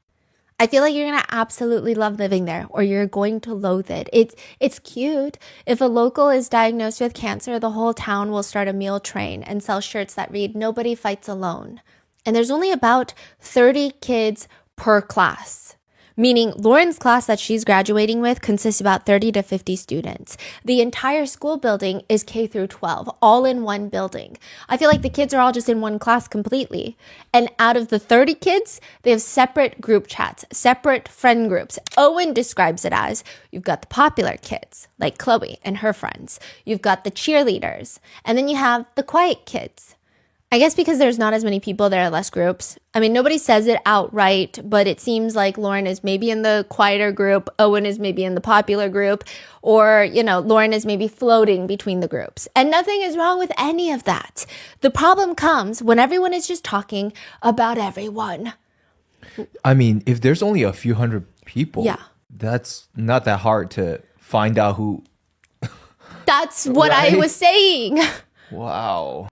I feel like you're going to absolutely love living there or you're going to loathe it. It's cute. If a local is diagnosed with cancer, the whole town will start a meal train and sell shirts that read, "Nobody fights alone." And there's only about 30 kids per class. Meaning Lauren's class that she's graduating with consists of about 30 to 50 students. The entire school building is K through 12, all in one building. I feel like the kids are all just in one class completely. And out of the 30 kids, they have separate group chats, separate friend groups. Owen describes it as, you've got the popular kids, like Chloe and her friends. You've got the cheerleaders. And then you have the quiet kids. I guess because there's not as many people, there are less groups. I mean, nobody says it outright, but it seems like Lauren is maybe in the quieter group, Owen is maybe in the popular group, or, Lauren is maybe floating between the groups. And nothing is wrong with any of that. The problem comes when everyone is just talking about everyone. I mean, if there's only a few hundred people, Yeah. that's not that hard to find out who. That's what I Right. was saying. Wow.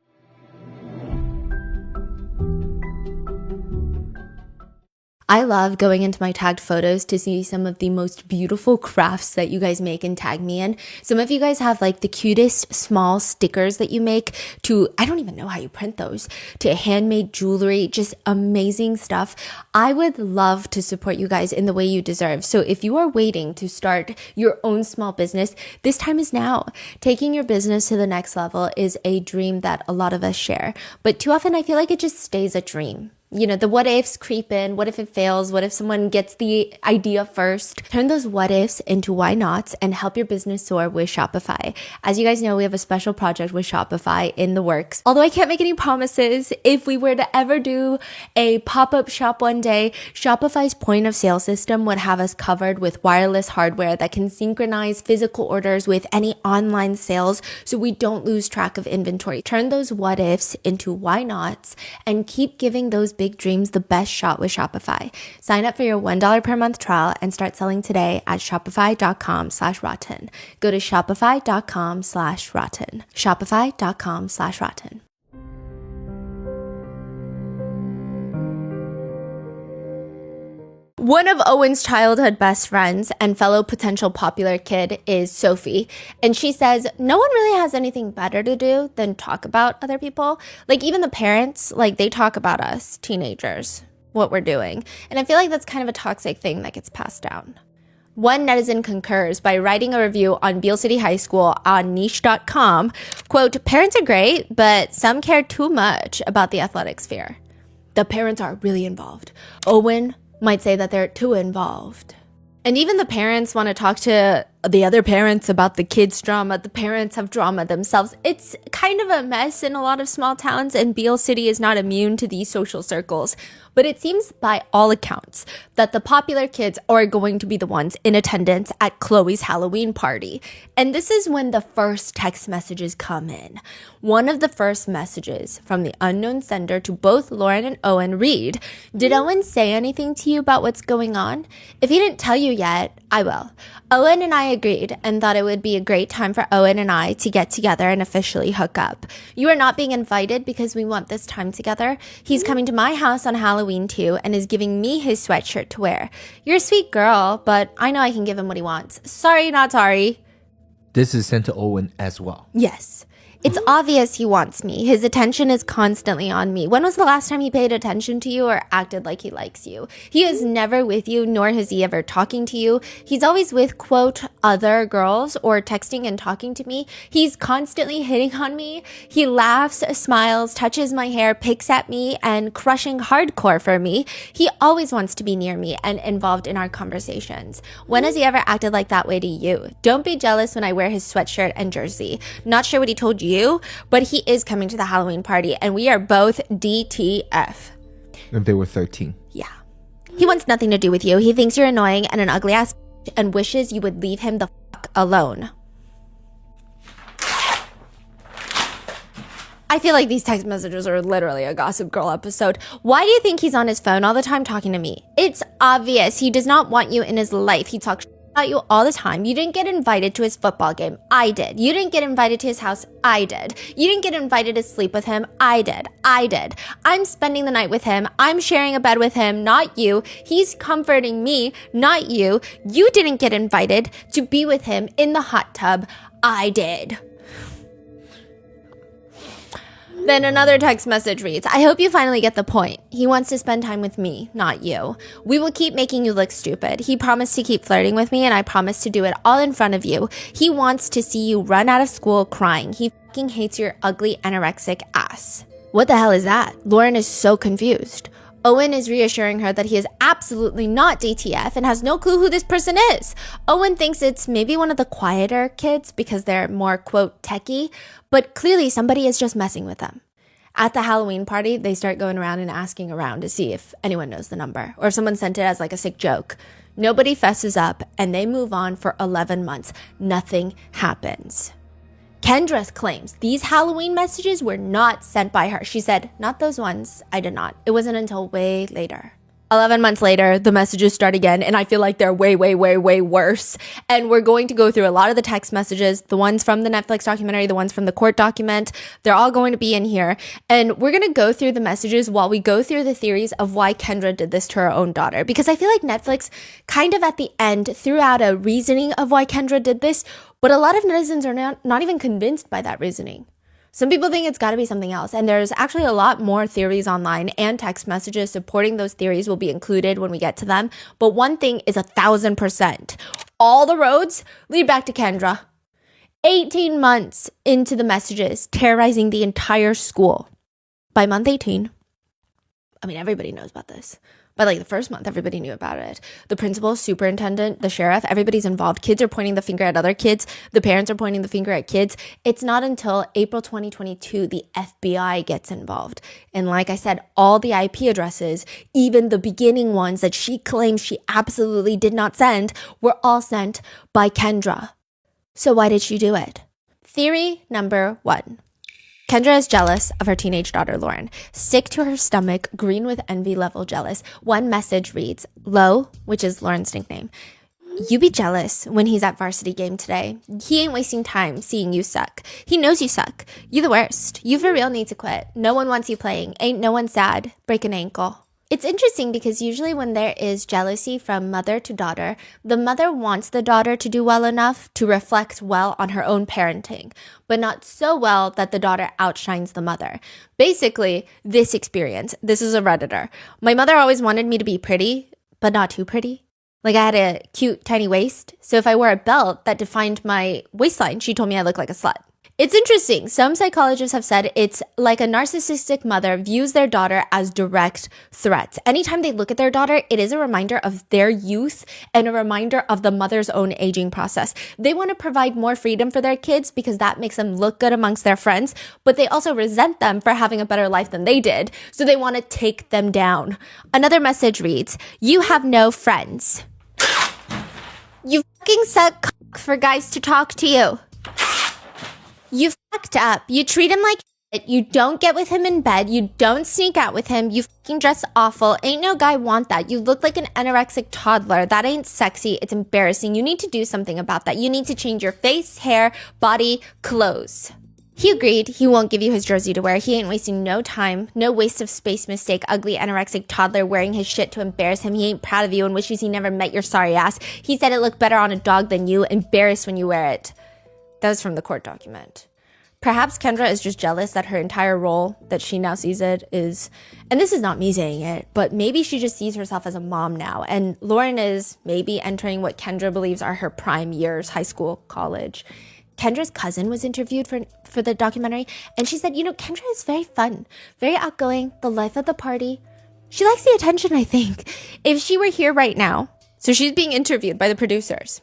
I love going into my tagged photos to see some of the most beautiful crafts that you guys make and tag me in. Some of you guys have like the cutest small stickers that you make to, I don't even know how you print those, to handmade jewelry, just amazing stuff. I would love to support you guys in the way you deserve. So if you are waiting to start your own small business, this time is now. Taking your business to the next level is a dream that a lot of us share. But too often I feel like it just stays a dream. the what ifs creep in. What if it fails? What if someone gets the idea first? Turn those what ifs into why nots and help your business soar with Shopify. As you guys know, we have a special project with Shopify in the works. Although I can't make any promises, if we were to ever do a pop-up shop one day, Shopify's point of sale system would have us covered with wireless hardware that can synchronize physical orders with any online sales so we don't lose track of inventory. Turn those what ifs into why nots and keep giving those big dreams the best shot with Shopify. Sign up for your $1 per month trial and start selling today at shopify.com/rotten. Go to shopify.com/rotten. Shopify.com/rotten. One of Owen's childhood best friends and fellow potential popular kid is Sophie. And she says, no one really has anything better to do than talk about other people. Like even the parents, like they talk about us, teenagers, what we're doing. And I feel like that's kind of a toxic thing that gets passed down. One netizen concurs by writing a review on Beale City High School on niche.com. Quote, parents are great, but some care too much about the athletic sphere. The parents are really involved. Owen might say that they're too involved. And even the parents want to talk to the other parents about the kids' drama. The parents have drama themselves. It's kind of a mess in a lot of small towns, and Beale City is not immune to these social circles. But it seems by all accounts that the popular kids are going to be the ones in attendance at Chloe's Halloween party. And this is when the first text messages come in. One of the first messages from the unknown sender to both Lauren and Owen read, did Owen say anything to you about what's going on? If he didn't tell you yet, I will. Owen and I agreed and thought it would be a great time for Owen and I to get together and officially hook up. You are not being invited because we want this time together. He's coming to my house on Halloween too and is giving me his sweatshirt to wear. You're a sweet girl, but I know I can give him what he wants. Sorry, not sorry. This is sent to Owen as well. Yes. It's obvious he wants me. His attention is constantly on me. When was the last time he paid attention to you or acted like he likes you? He is never with you, nor is he ever talking to you. He's always with, quote, other girls or texting and talking to me. He's constantly hitting on me. He laughs, smiles, touches my hair, picks at me, and crushing hardcore for me. He always wants to be near me and involved in our conversations. When has he ever acted like that way to you? Don't be jealous when I wear his sweatshirt and jersey. Not sure what he told you, but he is coming to the Halloween party and we are both DTF. If they were 13. Yeah. He wants nothing to do with you. He thinks you're annoying and an ugly ass and wishes you would leave him the fuck alone. I feel like these text messages are literally a Gossip Girl episode. Why do you think he's on his phone all the time talking to me? It's obvious. He does not want you in his life. He talks about you all the time. You didn't get invited to his football game. I did. You didn't get invited to his house. I did. You didn't get invited to sleep with him. I did. I'm spending the night with him. I'm sharing a bed with him, not you. He's comforting me, not you. You didn't get invited to be with him in the hot tub. I did. Then another text message reads, I hope you finally get the point. He wants to spend time with me, not you. We will keep making you look stupid. He promised to keep flirting with me and I promised to do it all in front of you. He wants to see you run out of school crying. He fucking hates your ugly anorexic ass. What the hell is that? Lauren is so confused. Owen is reassuring her that he is absolutely not DTF and has no clue who this person is. Owen thinks it's maybe one of the quieter kids because they're more, quote, techie, but clearly somebody is just messing with them. At the Halloween party, they start going around and asking around to see if anyone knows the number or if someone sent it as like a sick joke. Nobody fesses up and they move on for 11 months. Nothing happens. Kendra claims these Halloween messages were not sent by her. She said, not those ones. I did not. It wasn't until way later. 11 months later, the messages start again, and I feel like they're way, way, way, way worse. And we're going to go through a lot of the text messages, the ones from the Netflix documentary, the ones from the court document. They're all going to be in here. And we're going to go through the messages while we go through the theories of why Kendra did this to her own daughter. Because I feel like Netflix kind of at the end threw out a reasoning of why Kendra did this, but a lot of netizens are not even convinced by that reasoning. Some people think it's got to be something else, and there's actually a lot more theories online and text messages supporting those theories will be included when we get to them. But one thing is 1,000%. All the roads lead back to Kendra. 18 months into the messages, terrorizing the entire school. By month 18, I mean, everybody knows about this. By like the first month, everybody knew about it. The principal, superintendent, the sheriff, everybody's involved. Kids are pointing the finger at other kids. The parents are pointing the finger at kids. It's not until April 2022 the FBI gets involved. And like I said, all the IP addresses, even the beginning ones that she claims she absolutely did not send, were all sent by Kendra. So why did she do it? Theory number 1. Kendra is jealous of her teenage daughter, Lauren. Sick to her stomach, green with envy level jealous. One message reads, Lo, which is Lauren's nickname, you be jealous when he's at varsity game today. He ain't wasting time seeing you suck. He knows you suck. You the worst. You for real need to quit. No one wants you playing. Ain't no one sad. Break an ankle. It's interesting because usually when there is jealousy from mother to daughter, the mother wants the daughter to do well enough to reflect well on her own parenting, but not so well that the daughter outshines the mother. Basically, this experience, this is a Redditor. My mother always wanted me to be pretty, but not too pretty. Like I had a cute, tiny waist. So if I wore a belt that defined my waistline, she told me I looked like a slut. It's interesting. Some psychologists have said it's like a narcissistic mother views their daughter as direct threats. Anytime they look at their daughter, it is a reminder of their youth and a reminder of the mother's own aging process. They want to provide more freedom for their kids because that makes them look good amongst their friends, but they also resent them for having a better life than they did. So they want to take them down. Another message reads, you have no friends. You fucking suck cock for guys to talk to you. You fucked up. You treat him like shit. You don't get with him in bed. You don't sneak out with him. You fucking dress awful. Ain't no guy want that. You look like an anorexic toddler. That ain't sexy. It's embarrassing. You need to do something about that. You need to change your face, hair, body, clothes. He agreed. He won't give you his jersey to wear. He ain't wasting no time. No waste of space mistake. Ugly anorexic toddler wearing his shit to embarrass him. He ain't proud of you and wishes he never met your sorry ass. He said it looked better on a dog than you. Embarrassed when you wear it. That was from the court document. Perhaps Kendra is just jealous that her entire role that she now sees it is, and this is not me saying it, but maybe she just sees herself as a mom now. And Lauren is maybe entering what Kendra believes are her prime years, high school, college. Kendra's cousin was interviewed for the documentary, and she said, Kendra is very fun, very outgoing, the life of the party. She likes the attention, I think. If she were here right now, so she's being interviewed by the producers.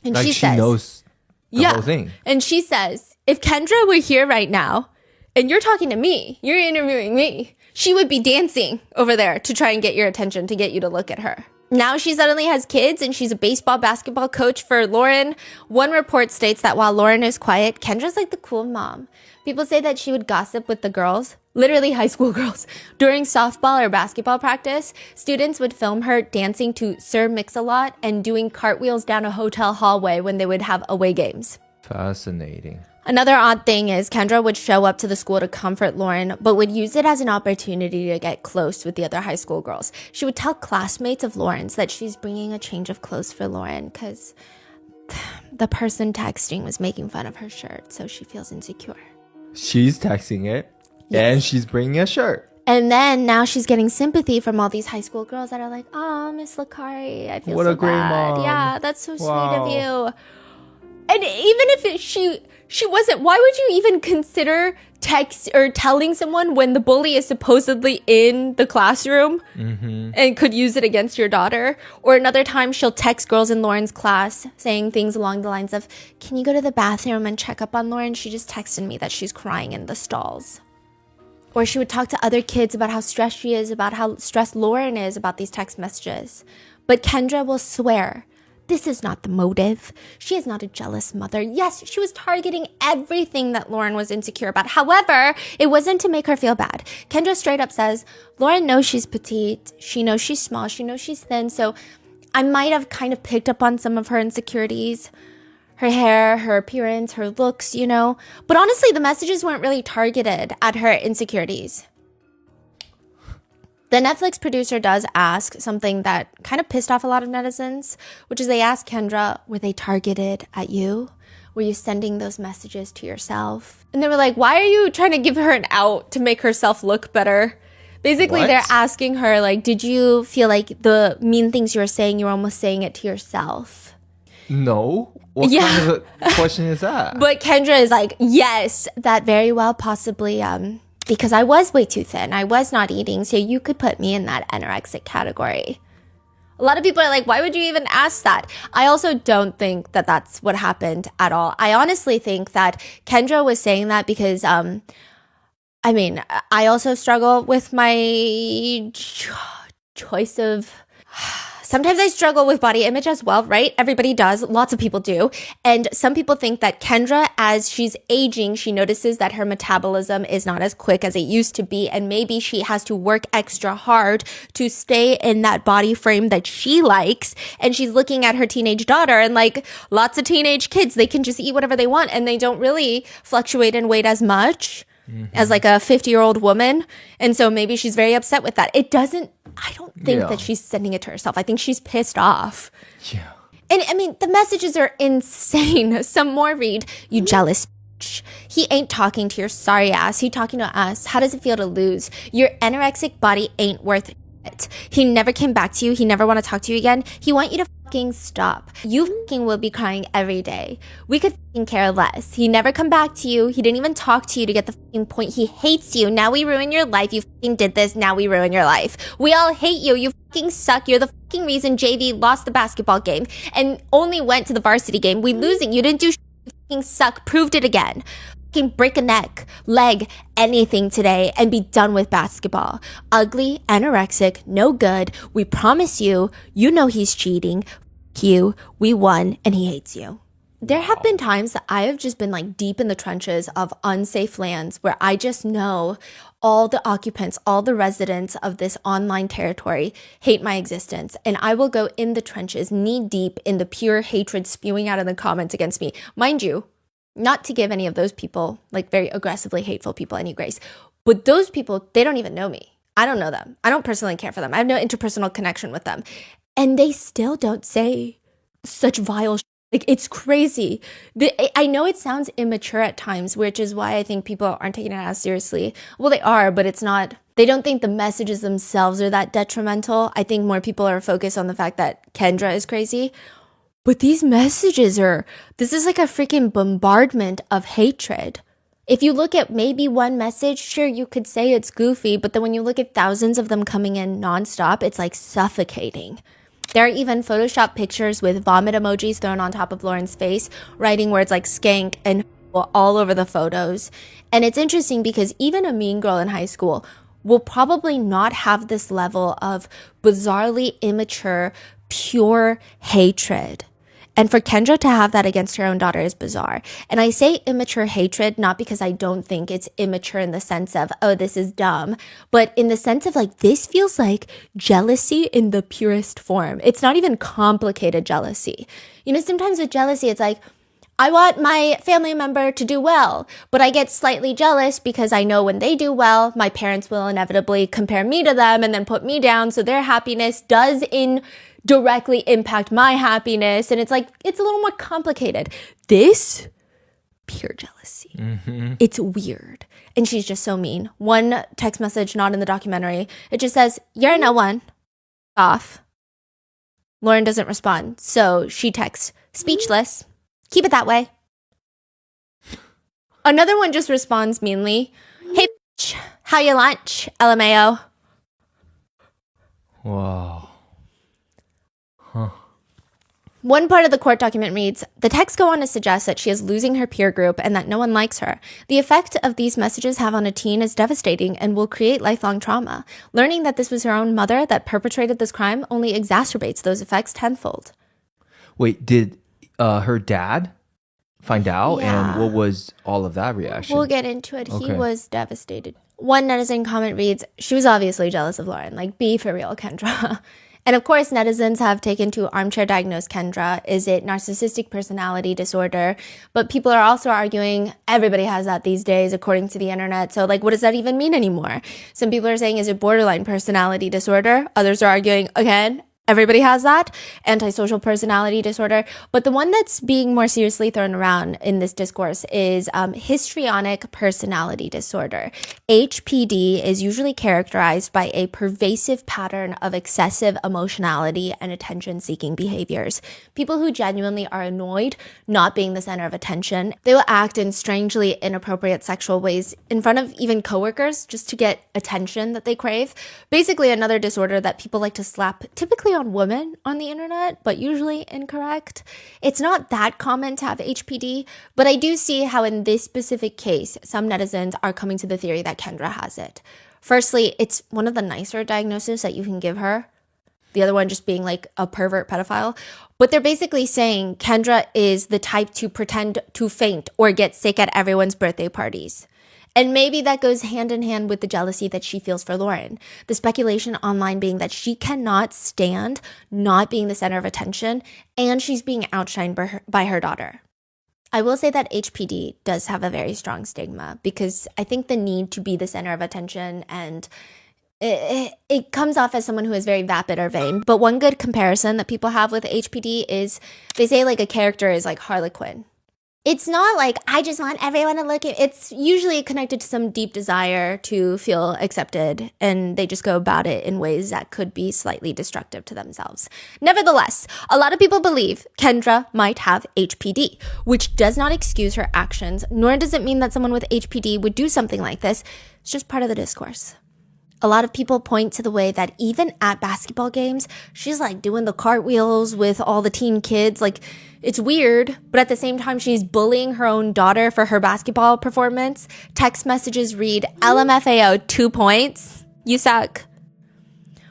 And Like she she says, knows the whole thing. And she says, if Kendra were here right now and you're talking to me, you're interviewing me, she would be dancing over there to try and get your attention, to get you to look at her. Now she suddenly has kids and she's a baseball, basketball coach for Lauren. One report states that while Lauren is quiet, Kendra's like the cool mom. People say that she would gossip with the girls, literally high school girls. During softball or basketball practice, students would film her dancing to Sir Mix-a-Lot and doing cartwheels down a hotel hallway when they would have away games. Fascinating. Another odd thing is Kendra would show up to the school to comfort Lauren, but would use it as an opportunity to get close with the other high school girls. She would tell classmates of Lauren's that she's bringing a change of clothes for Lauren because the person texting was making fun of her shirt, so she feels insecure. She's texting it, and she's bringing a shirt. And then now she's getting sympathy from all these high school girls that are like, oh, Miss Lakari, I feel What so a great bad. mom. Yeah, that's so sweet Wow. of you. And even if she wasn't, why would you even consider text or telling someone when the bully is supposedly in the classroom and could use it against your daughter? Or another time she'll text girls in Lauren's class saying things along the lines of, can you go to the bathroom and check up on Lauren? She just texted me that she's crying in the stalls. Or she would talk to other kids about how stressed she is, about how stressed Lauren is about these text messages. But Kendra will swear, this is not the motive. She is not a jealous mother. Yes, she was targeting everything that Lauren was insecure about. However, it wasn't to make her feel bad. Kendra straight up says, Lauren knows she's petite. She knows she's small. She knows she's thin. So I might have kind of picked up on some of her insecurities. Her hair, her appearance, her looks, But honestly, the messages weren't really targeted at her insecurities. The Netflix producer does ask something that kind of pissed off a lot of netizens, which is they asked Kendra, were they targeted at you? Were you sending those messages to yourself? And they were like, why are you trying to give her an out to make herself look better? Basically, What? they're asking her, like, did you feel like the mean things you were saying, you were almost saying it to yourself? No? What Yeah. kind of a question is that? But Kendra is like, yes, that very well possibly because I was way too thin. I was not eating, so you could put me in that anorexic category. A lot of people are like, why would you even ask that? I also don't think that that's what happened at all. I honestly think that Kendra was saying that because, I also struggle with my choice of... Sometimes I struggle with body image as well, right? Everybody does. Lots of people do. And some people think that Kendra, as she's aging, she notices that her metabolism is not as quick as it used to be. And maybe she has to work extra hard to stay in that body frame that she likes. And she's looking at her teenage daughter, and like lots of teenage kids, they can just eat whatever they want and they don't really fluctuate in weight as much as like a 50-year-old woman. And so maybe she's very upset with that. I don't think that she's sending it to herself. I think she's pissed off. Yeah. And I mean, the messages are insane. Some more read, you jealous bitch. He ain't talking to your sorry ass. He talking to us. How does it feel to lose? Your anorexic body ain't worth it. He never came back to you. He never want to talk to you again. He want you to fucking stop. You fucking will be crying every day. We could fucking care less. He never come back to you. He didn't even talk to you to get the fucking point. He hates you. Now we ruin your life. You fucking did this. Now we ruin your life. We all hate you. You fucking suck. You're the fucking reason JV lost the basketball game and only went to the varsity game. We losing. You didn't do shit. You fucking suck. Proved it again. Fucking break a neck, leg, anything today and be done with basketball. Ugly, anorexic, no good. We promise you, you know he's cheating. F you, we won, and he hates you. There have been times that I have just been like deep in the trenches of unsafe lands where I just know all the occupants, all the residents of this online territory hate my existence. And I will go in the trenches, knee deep in the pure hatred spewing out in the comments against me. Mind you, not to give any of those people, like very aggressively hateful people, any grace. But those people, they don't even know me. I don't know them. I don't personally care for them. I have no interpersonal connection with them. And they still don't say such vile shit. Like, it's crazy. I know it sounds immature at times, which is why I think people aren't taking it as seriously. Well, they are, but it's not. They don't think the messages themselves are that detrimental. I think more people are focused on the fact that Kendra is crazy. But these messages this is like a freaking bombardment of hatred. If you look at maybe one message, sure, you could say it's goofy, but then when you look at thousands of them coming in nonstop, it's like suffocating. There are even Photoshop pictures with vomit emojis thrown on top of Lauren's face, writing words like skank and all over the photos. And it's interesting because even a mean girl in high school will probably not have this level of bizarrely immature, pure hatred. And for Kendra to have that against her own daughter is bizarre. And I say immature hatred, not because I don't think it's immature in the sense of, oh, this is dumb, but in the sense of like, this feels like jealousy in the purest form. It's not even complicated jealousy. You know, sometimes with jealousy, it's like, I want my family member to do well, but I get slightly jealous because I know when they do well, my parents will inevitably compare me to them and then put me down. So their happiness does directly impact my happiness. And it's like, it's a little more complicated. This, pure jealousy. It's weird. And she's just so mean. One text message, not in the documentary, it just says, you're no one. Off. Lauren doesn't respond. So she texts, speechless. Keep it that way. Another one just responds meanly, hey, bitch, how you lunch? LMAO. Wow. One part of the court document reads, the texts go on to suggest that she is losing her peer group and that no one likes her. The effect of these messages have on a teen is devastating and will create lifelong trauma. Learning that this was her own mother that perpetrated this crime only exacerbates those effects tenfold. Wait, did her dad find out? Yeah. And what was all of that reaction? We'll get into it. He Okay. was devastated. One netizen comment reads, she was obviously jealous of Lauren. Like, be for real, Kendra. And of course, netizens have taken to armchair diagnose Kendra. Is it narcissistic personality disorder? But people are also arguing everybody has that these days, according to the internet. So like, what does that even mean anymore? Some people are saying, is it borderline personality disorder? Others are arguing, again, Everybody has that, antisocial personality disorder. But the one that's being more seriously thrown around in this discourse is histrionic personality disorder. HPD is usually characterized by a pervasive pattern of excessive emotionality and attention-seeking behaviors. People who genuinely are annoyed not being the center of attention, they will act in strangely inappropriate sexual ways in front of even coworkers just to get attention that they crave. Basically, another disorder that people like to slap typically on women on the internet, but usually incorrect. It's not that common to have HPD, but I do see how in this specific case, some netizens are coming to the theory that Kendra has it. Firstly, it's one of the nicer diagnoses that you can give her. The other one just being like a pervert pedophile. But they're basically saying Kendra is the type to pretend to faint or get sick at everyone's birthday parties. And maybe that goes hand in hand with the jealousy that she feels for Lauren. The speculation online being that she cannot stand not being the center of attention and she's being outshined by her daughter. I will say that HPD does have a very strong stigma because I think the need to be the center of attention and it comes off as someone who is very vapid or vain. But one good comparison that people have with HPD is they say like a character is like Harley Quinn. It's not like, I just want everyone to look at, it's usually connected to some deep desire to feel accepted, and they just go about it in ways that could be slightly destructive to themselves. Nevertheless, a lot of people believe Kendra might have HPD, which does not excuse her actions, nor does it mean that someone with HPD would do something like this. It's just part of the discourse. A lot of people point to the way that even at basketball games, she's like doing the cartwheels with all the teen kids. Like, it's weird, but at the same time, she's bullying her own daughter for her basketball performance. Text messages read, LMFAO, 2 points. You suck.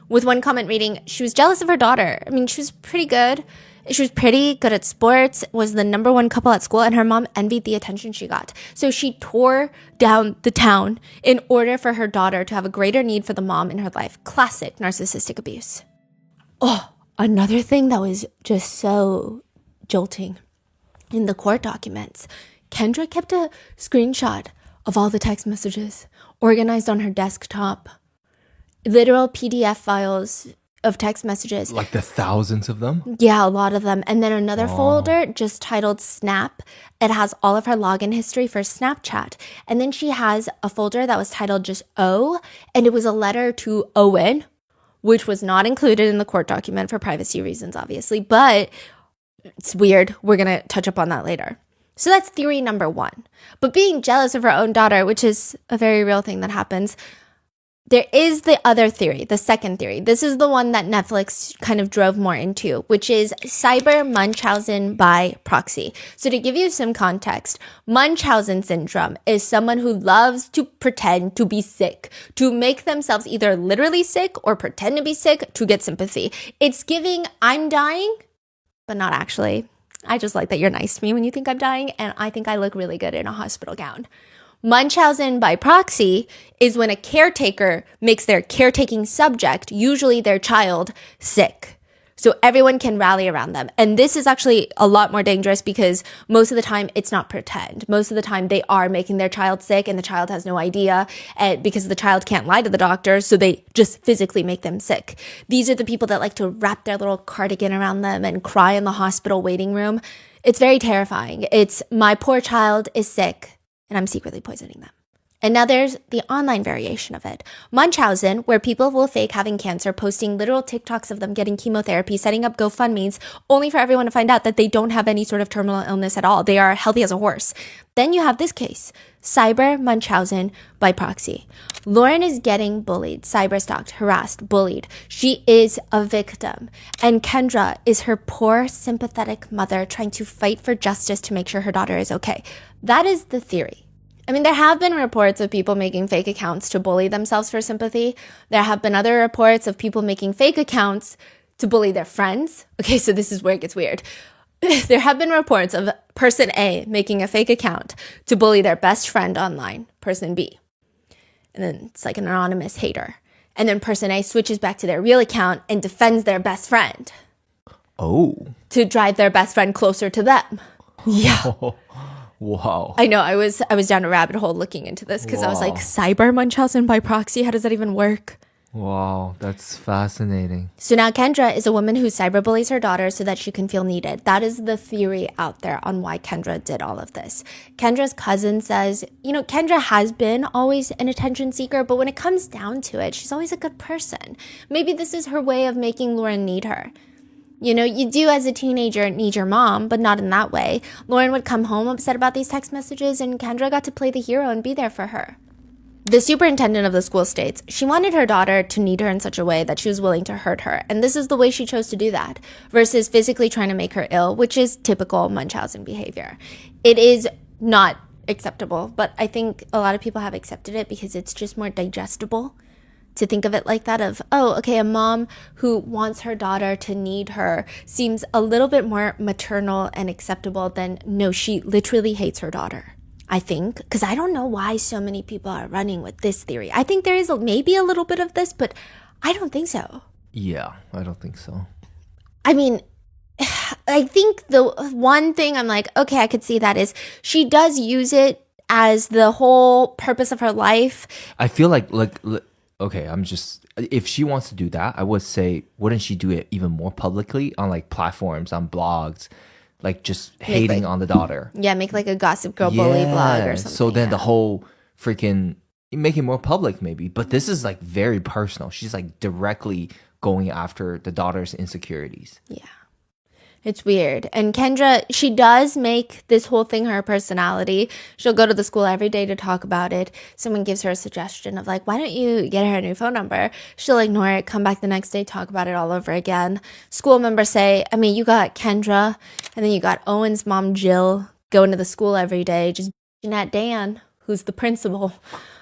With one comment reading, she was jealous of her daughter. I mean, she was pretty good. She was pretty good at sports, was the number one couple at school, and her mom envied the attention she got. So she tore down the town in order for her daughter to have a greater need for the mom in her life. Classic narcissistic abuse. Oh, another thing that was just so jolting. In the court documents, Kendra kept a screenshot of all the text messages organized on her desktop. Literal PDF files of text messages. Like the thousands of them? Yeah, a lot of them. And then another folder just titled Snap. It has all of her login history for Snapchat. And then she has a folder that was titled just O, and it was a letter to Owen, which was not included in the court document for privacy reasons, obviously. But it's weird. We're going to touch up on that later. So that's theory number one. But being jealous of her own daughter, which is a very real thing that happens, there is the other theory, the second theory. This is the one that Netflix kind of drove more into, which is cyber Munchausen by proxy. So to give you some context, Munchausen syndrome is someone who loves to pretend to be sick, to make themselves either literally sick or pretend to be sick to get sympathy. It's giving, I'm dying, but not actually. I just like that you're nice to me when you think I'm dying, and I think I look really good in a hospital gown. Munchausen by proxy is when a caretaker makes their caretaking subject, usually their child, sick. So everyone can rally around them. And this is actually a lot more dangerous because most of the time it's not pretend. Most of the time they are making their child sick and the child has no idea, and because the child can't lie to the doctor, so they just physically make them sick. These are the people that like to wrap their little cardigan around them and cry in the hospital waiting room. It's very terrifying. It's, my poor child is sick, and I'm secretly poisoning them. And now there's the online variation of it. Munchausen, where people will fake having cancer, posting literal TikToks of them getting chemotherapy, setting up GoFundMes, only for everyone to find out that they don't have any sort of terminal illness at all. They are healthy as a horse. Then you have this case, cyber Munchausen by proxy. Lauren is getting bullied, cyberstalked, harassed, bullied. She is a victim. And Kendra is her poor, sympathetic mother trying to fight for justice to make sure her daughter is okay. That is the theory. I mean, there have been reports of people making fake accounts to bully themselves for sympathy. There have been other reports of people making fake accounts to bully their friends. Okay, so this is where it gets weird. There have been reports of person A making a fake account to bully their best friend online, person B. And then it's like an anonymous hater. And then person A switches back to their real account and defends their best friend. Oh. To drive their best friend closer to them. Yeah. Wow. I know. I was down a rabbit hole looking into this because I was like, cyber Munchausen by proxy? How does that even work? Wow, that's fascinating. So now Kendra is a woman who cyberbullies her daughter so that she can feel needed. That is the theory out there on why Kendra did all of this. Kendra's cousin says, Kendra has been always an attention seeker, but when it comes down to it, she's always a good person. Maybe this is her way of making Lauren need her. You do as a teenager need your mom, but not in that way. Lauren would come home upset about these text messages, and Kendra got to play the hero and be there for her. The superintendent of the school states she wanted her daughter to need her in such a way that she was willing to hurt her, and this is the way she chose to do that, versus physically trying to make her ill, which is typical Munchausen behavior. It is not acceptable, but I think a lot of people have accepted it because it's just more digestible to think of it like that of, oh, okay, a mom who wants her daughter to need her seems a little bit more maternal and acceptable than, no, she literally hates her daughter. I think, because I don't know why so many people are running with this theory. I think there is maybe a little bit of this, but I don't think so. Yeah, I don't think so. I mean, I think the one thing I'm like, okay, I could see that is she does use it as the whole purpose of her life. I feel like okay, if she wants to do that, I would say, wouldn't she do it even more publicly on like platforms, on blogs? Like just hating on the daughter. Yeah, make like a Gossip Girl bully blog or something. So then the whole freaking make it more public maybe. But this is like very personal. She's like directly going after the daughter's insecurities. Yeah. It's weird. And Kendra, she does make this whole thing her personality. She'll go to the school every day to talk about it. Someone gives her a suggestion of like, why don't you get her a new phone number? She'll ignore it, come back the next day, talk about it all over again. School members say, I mean, you got Kendra, and then you got Owen's mom, Jill, going to the school every day, just bitching at Dan, who's the principal.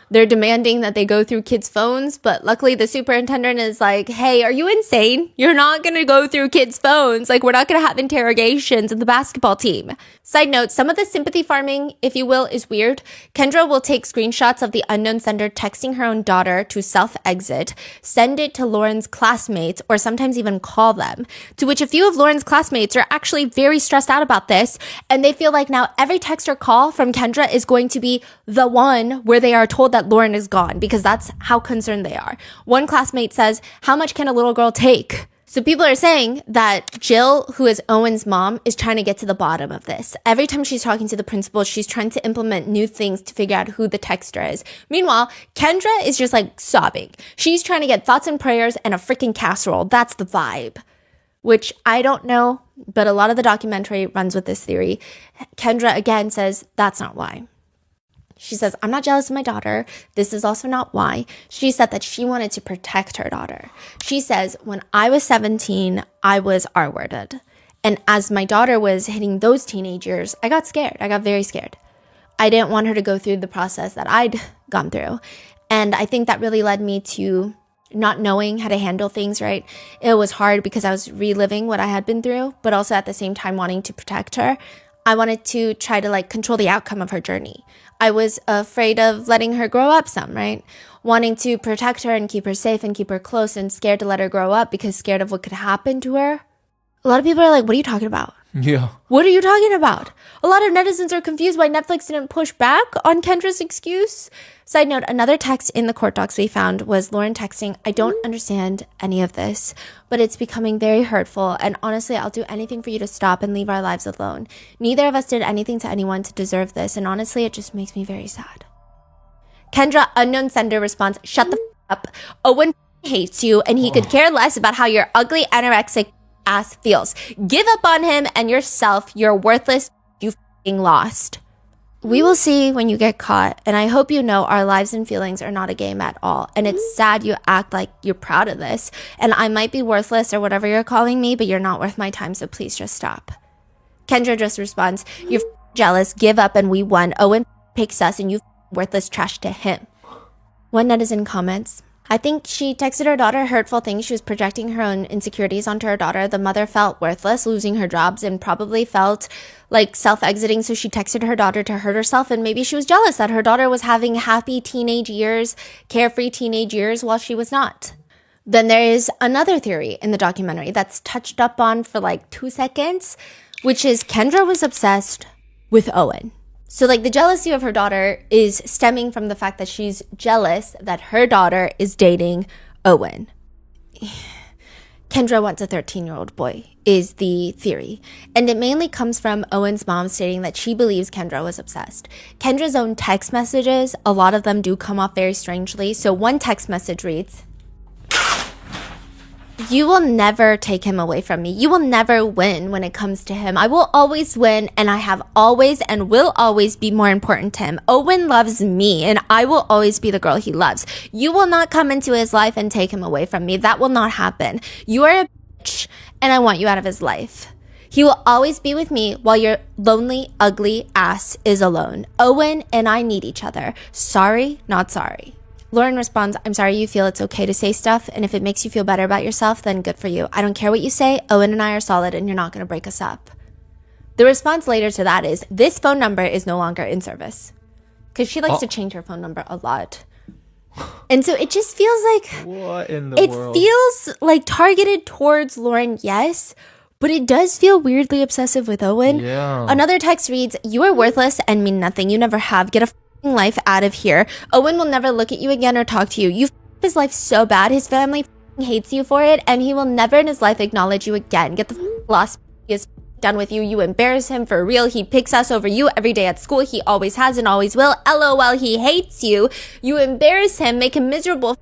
They're demanding that they go through kids' phones, but luckily the superintendent is like, hey, are you insane? You're not going to go through kids' phones. Like, we're not going to have interrogations of the basketball team. Side note, some of the sympathy farming, if you will, is weird. Kendra will take screenshots of the unknown sender texting her own daughter to self-exit, send it to Lauren's classmates, or sometimes even call them, to which a few of Lauren's classmates are actually very stressed out about this, and they feel like now every text or call from Kendra is going to be the one where they are told that Lauren is gone, because that's how concerned they are. One classmate says, how much can a little girl take? So people are saying that Jill, who is Owen's mom, is trying to get to the bottom of this. Every time she's talking to the principal, she's trying to implement new things to figure out who the texter is. Meanwhile, Kendra is just like sobbing. She's trying to get thoughts and prayers and a freaking casserole. That's the vibe. Which I don't know, but a lot of the documentary runs with this theory. Kendra again says that's not why. She says, I'm not jealous of my daughter. This is also not why. She said that she wanted to protect her daughter. She says, when I was 17, I was R-worded. And as my daughter was hitting those teenage years, I got scared. I got very scared. I didn't want her to go through the process that I'd gone through. And I think that really led me to not knowing how to handle things, right? It was hard because I was reliving what I had been through, but also at the same time wanting to protect her. I wanted to try to like control the outcome of her journey. I was afraid of letting her grow up some, right? Wanting to protect her and keep her safe and keep her close, and scared to let her grow up because scared of what could happen to her. A lot of people are like, what are you talking about? Yeah. What are you talking about? A lot of netizens are confused why Netflix didn't push back on Kendra's excuse. Side note, another text in the court docs we found was Lauren texting, I don't understand any of this, but it's becoming very hurtful, and honestly, I'll do anything for you to stop and leave our lives alone. Neither of us did anything to anyone to deserve this, and honestly, it just makes me very sad. Kendra, unknown sender, responds, shut the up. Owen hates you, and he could care less about how your ugly anorexic ass feels. Give up on him and yourself. You're worthless. You f***ing lost. We will see when you get caught, and I hope you know our lives and feelings are not a game at all, and it's sad you act like you're proud of this, and I might be worthless or whatever you're calling me, but you're not worth my time, so please just stop. Kendra just responds, you're jealous, give up, and we won. Owen picks us, and you worthless trash to him. One netizen comments, I think she texted her daughter hurtful things. She was projecting her own insecurities onto her daughter. The mother felt worthless, losing her jobs, and probably felt like self-exiting. So she texted her daughter to hurt herself. And maybe she was jealous that her daughter was having happy teenage years, carefree teenage years, while she was not. Then there is another theory in the documentary that's touched up on for like 2 seconds, which is Kendra was obsessed with Owen. So like the jealousy of her daughter is stemming from the fact that she's jealous that her daughter is dating Owen. Kendra wants a 13-year-old boy, is the theory. And it mainly comes from Owen's mom stating that she believes Kendra was obsessed. Kendra's own text messages, a lot of them do come off very strangely. So one text message reads, "You will never take him away from me. You will never win when it comes to him. I will always win, and I have always and will always be more important to him. Owen loves me, and I will always be the girl he loves. You will not come into his life and take him away from me. That will not happen. You are a bitch, and I want you out of his life. He will always be with me while your lonely, ugly ass is alone. Owen and I need each other. Sorry, not sorry." Lauren responds, "I'm sorry you feel it's okay to say stuff, and if it makes you feel better about yourself, then good for you. I don't care what you say. Owen and I are solid, and you're not going to break us up." The response later to that is, "This phone number is no longer in service." Because she likes to change her phone number a lot. And so it just feels like What in the it world? feels like targeted towards Lauren, yes, but it does feel weirdly obsessive with Owen. Yeah. Another text reads, "You are worthless and mean nothing. You never have. Get a f***ing life out of here. Owen will never look at you again or talk to you. You f***ed his life so bad. His family f***ing hates you for it, and he will never in his life acknowledge you again. Get the f***ing lost. He is done with you. You embarrass him for real. He picks us over you every day at school. He always has and always will. LOL, he hates you. You embarrass him, make him miserable.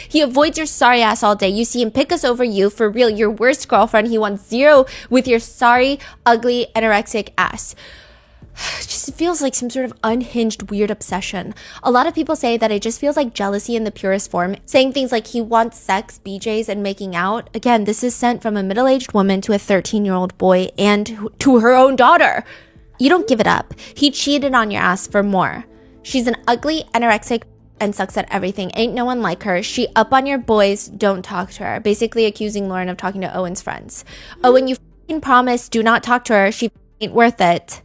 He avoids your sorry ass all day. You see him pick us over you for real. Your worst girlfriend. He wants zero with your sorry, ugly, anorexic ass." It just feels like some sort of unhinged weird obsession. A lot of people say that it just feels like jealousy in the purest form, saying things like he wants sex, BJs, and making out. Again, this is sent from a middle-aged woman to a 13-year-old boy and to her own daughter. You don't give it up. He cheated on your ass for more. She's an ugly, anorexic, and sucks at everything. Ain't no one like her. She up on your boys. Don't talk to her. Basically accusing Lauren of talking to Owen's friends. Owen, you f***ing promise, do not talk to her. She ain't worth it.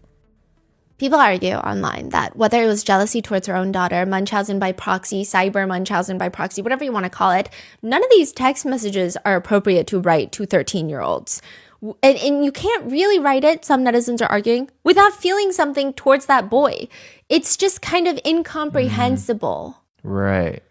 People argue online that whether it was jealousy towards her own daughter, Munchausen by proxy, cyber Munchausen by proxy, whatever you want to call it, none of these text messages are appropriate to write to 13-year-olds. And you can't really write it, some netizens are arguing, without feeling something towards that boy. It's just kind of incomprehensible. Right.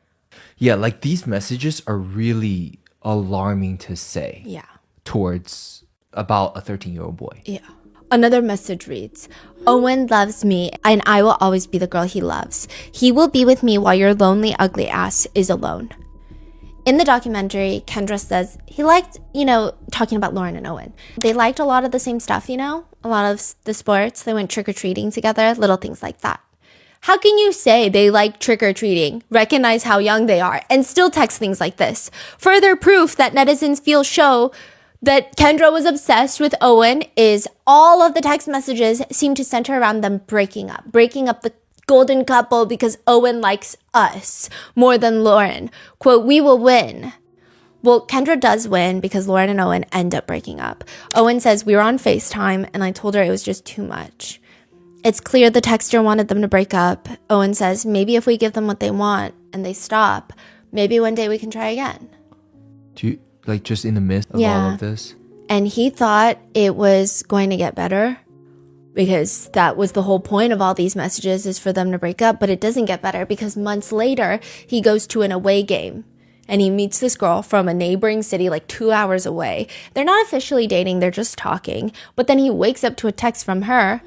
Yeah, like these messages are really alarming to say Yeah. towards about a 13-year-old boy. Yeah. Another message reads, "Owen loves me, and I will always be the girl he loves. He will be with me while your lonely, ugly ass is alone." In the documentary, Kendra says he liked, talking about Lauren and Owen. They liked a lot of the same stuff, a lot of the sports. They went trick-or-treating together, little things like that. How can you say they like trick-or-treating, recognize how young they are, and still text things like this? Further proof that netizens feel show that Kendra was obsessed with Owen is all of the text messages seem to center around them breaking up the golden couple because Owen likes us more than Lauren. Quote, "We will win." Well, Kendra does win because Lauren and Owen end up breaking up. Owen says, "We were on FaceTime and I told her it was just too much. It's clear the texter wanted them to break up." Owen says, "Maybe if we give them what they want and they stop, maybe one day we can try again." Do you, like just in the midst of all Yeah. of this? And he thought it was going to get better because that was the whole point of all these messages, is for them to break up. But it doesn't get better because months later, he goes to an away game and he meets this girl from a neighboring city like 2 hours away. They're not officially dating, they're just talking. But then he wakes up to a text from her.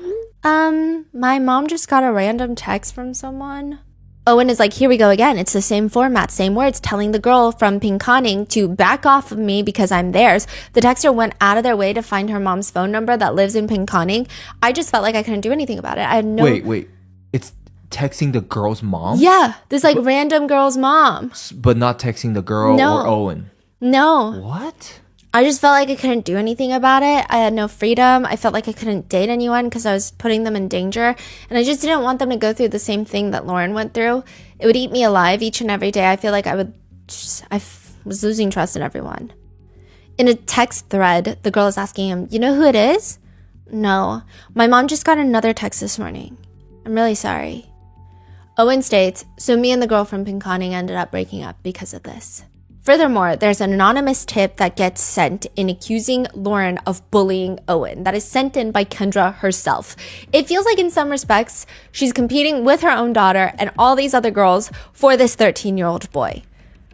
My mom just got a random text from someone. Owen is like, here we go again. It's the same format, same words, telling the girl from Pinconning to back off of me because I'm theirs. The texter went out of their way to find her mom's phone number that lives in Pinconning. I just felt like I couldn't do anything about it. I had no... Wait. It's texting the girl's mom? Yeah, this like random girl's mom. But not texting the girl No. or Owen. No. What? I just felt like I couldn't do anything about it. I had no freedom. I felt like I couldn't date anyone because I was putting them in danger. And I just didn't want them to go through the same thing that Lauren went through. It would eat me alive each and every day. I feel like I was losing trust in everyone. In a text thread, the girl is asking him, "You know who it is?" "No. My mom just got another text this morning. I'm really sorry." Owen states, "So me and the girl from Pinconning ended up breaking up because of this." Furthermore, there's an anonymous tip that gets sent in accusing Lauren of bullying Owen that is sent in by Kendra herself. It feels like in some respects, she's competing with her own daughter and all these other girls for this 13-year-old boy.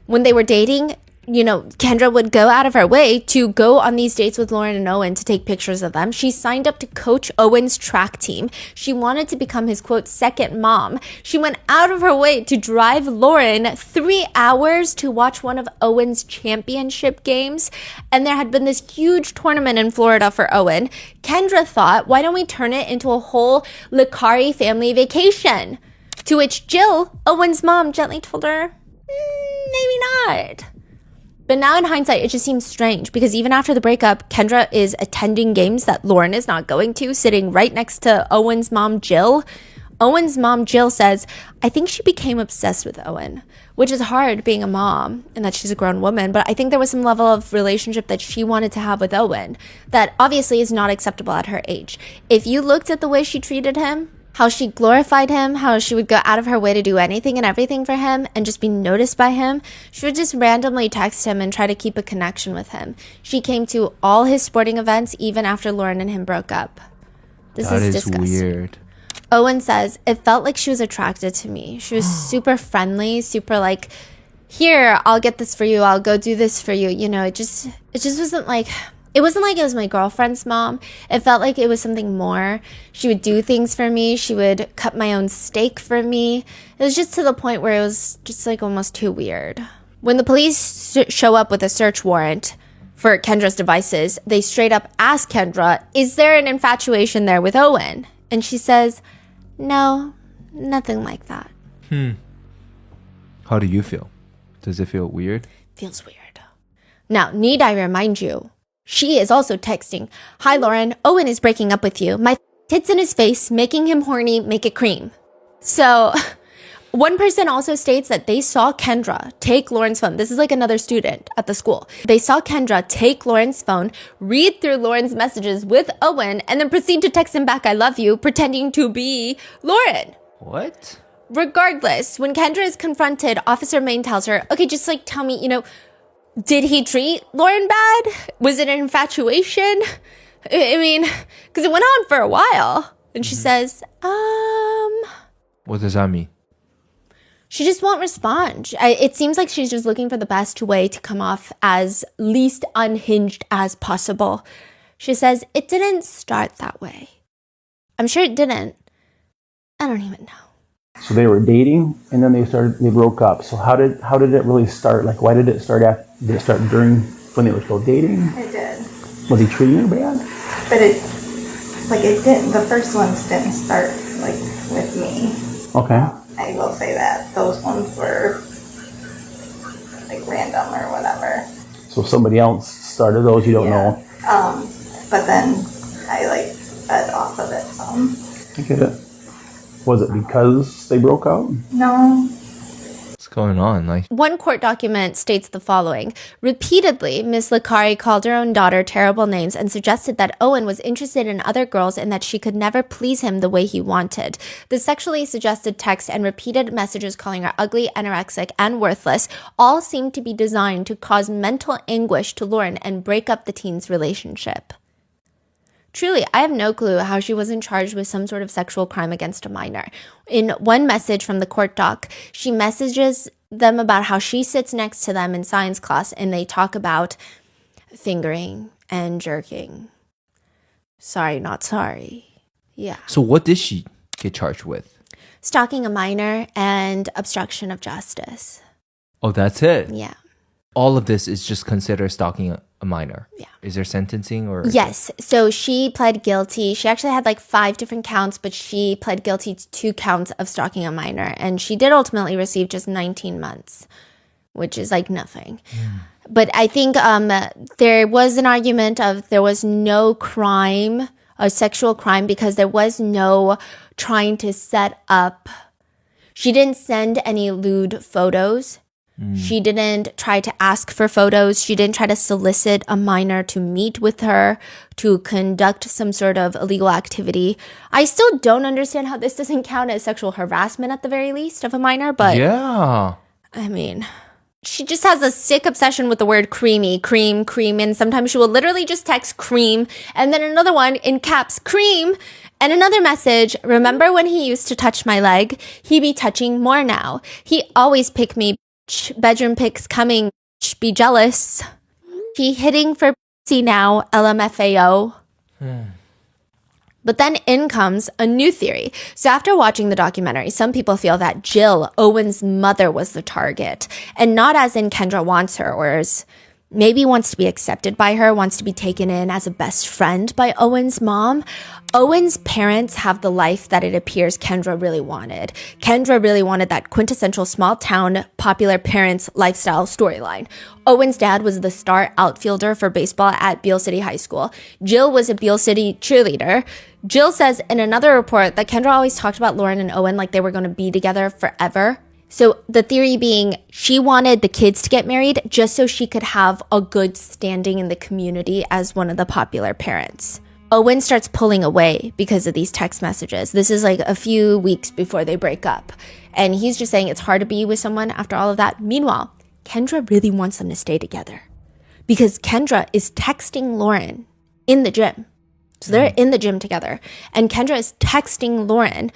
when they were dating, you know, Kendra would go out of her way to go on these dates with Lauren and Owen to take pictures of them. She signed up to coach Owen's track team. She wanted to become his, quote, second mom. She went out of her way to drive Lauren 3 hours to watch one of Owen's championship games. And there had been this huge tournament in Florida for Owen. Kendra thought, why don't we turn it into a whole Licari family vacation? To which Jill, Owen's mom, gently told her, maybe not. But now in hindsight, it just seems strange because even after the breakup, Kendra is attending games that Lauren is not going to, sitting right next to Owen's mom, Jill. Owen's mom, Jill, says, I think she became obsessed with Owen, which is hard being a mom and that she's a grown woman. But I think there was some level of relationship that she wanted to have with Owen that obviously is not acceptable at her age. If you looked at the way she treated him, how she glorified him, how she would go out of her way to do anything and everything for him and just be noticed by him. She would just randomly text him and try to keep a connection with him. She came to all his sporting events even after Lauren and him broke up. This is disgusting. Weird. Owen says, it felt like she was attracted to me. She was super friendly, super like, here, I'll get this for you. I'll go do this for you. You know, it just wasn't like... It wasn't like it was my girlfriend's mom. It felt like it was something more. She would do things for me. She would cut my own steak for me. It was just to the point where it was just like almost too weird. When the police show up with a search warrant for Kendra's devices, they straight up ask Kendra, is there an infatuation there with Owen? And she says, no, nothing like that. How do you feel? Does it feel weird? Feels weird. Now, need I remind you, she is also texting, hi Lauren, Owen is breaking up with you. My tits in his face, making him horny, make it cream. So one person also states that they saw Kendra take Lauren's phone. This is like another student at the school. They saw Kendra take Lauren's phone, read through Lauren's messages with Owen, and then proceed to text him back, I love you, pretending to be Lauren. What? Regardless, when Kendra is confronted, Officer Main tells her, okay, just like tell me, you know, did he treat Lauren bad? Was it an infatuation? I mean, because it went on for a while. And she says, What does that mean? she just won't respond. It seems like she's just looking for the best way to come off as least unhinged as possible. She says, it didn't start that way. I'm sure it didn't. I don't even know. So they were dating, and then they broke up. So how did it really start? Like, why did it start did it start during when they were still dating? It did. Was he treating her bad? But it didn't, the first ones didn't start, like, with me. Okay. I will say that. Those ones were, like, random or whatever. So somebody else started those, you don't know. But then I, like, fed off of it some. I get it. Was it because they broke up? No. What's going on? Like, One court document states the following. Repeatedly, Miss Licari called her own daughter terrible names and suggested that Owen was interested in other girls and that she could never please him the way he wanted. The sexually suggested text and repeated messages calling her ugly, anorexic, and worthless all seemed to be designed to cause mental anguish to Lauren and break up the teen's relationship. Truly, I have no clue how she wasn't charged with some sort of sexual crime against a minor. In one message from the court doc, she messages them about how she sits next to them in science class and they talk about fingering and jerking. Sorry, not sorry. Yeah. so what did she get charged with? Stalking a minor and obstruction of justice. Oh, that's it. Yeah. All of this is just considered stalking a minor. Yeah. Is there sentencing or? Yes. So she pled guilty. She actually had like 5 different counts, but she pled guilty to 2 counts of stalking a minor. And she did ultimately receive just 19 months, which is like nothing. But I think there was an argument of there was no crime, a sexual crime, because there was no trying to set up. She didn't send any lewd photos. She didn't try to ask for photos. She didn't try to solicit a minor to meet with her, to conduct some sort of illegal activity. I still don't understand how this doesn't count as sexual harassment at the very least of a minor, but Yeah. I mean, she just has a sick obsession with the word creamy, cream, cream, and sometimes she will literally just text cream, and then another one in caps, cream, and another message, remember when he used to touch my leg? He be touching more now. He always pick me bedroom pics coming. Be jealous. She hitting for pussy now, LMFAO. But then in comes a new theory. So after watching the documentary, some people feel that Jill, Owen's mother, was the target. And not as in Kendra wants her, or as maybe wants to be accepted by her, wants to be taken in as a best friend by Owen's mom. Owen's parents have the life that it appears Kendra really wanted. Kendra really wanted that quintessential small town, popular parents lifestyle storyline. Owen's dad was the star outfielder for baseball at Beale City High School. Jill was a Beale City cheerleader. Jill says in another report that Kendra always talked about Lauren and Owen like they were going to be together forever. So the theory being she wanted the kids to get married just so she could have a good standing in the community as one of the popular parents. Owen starts pulling away because of these text messages. This is like a few weeks before they break up. And he's just saying it's hard to be with someone after all of that. Meanwhile, Kendra really wants them to stay together because Kendra is texting Lauren in the gym. So they're in the gym together. And Kendra is texting Lauren.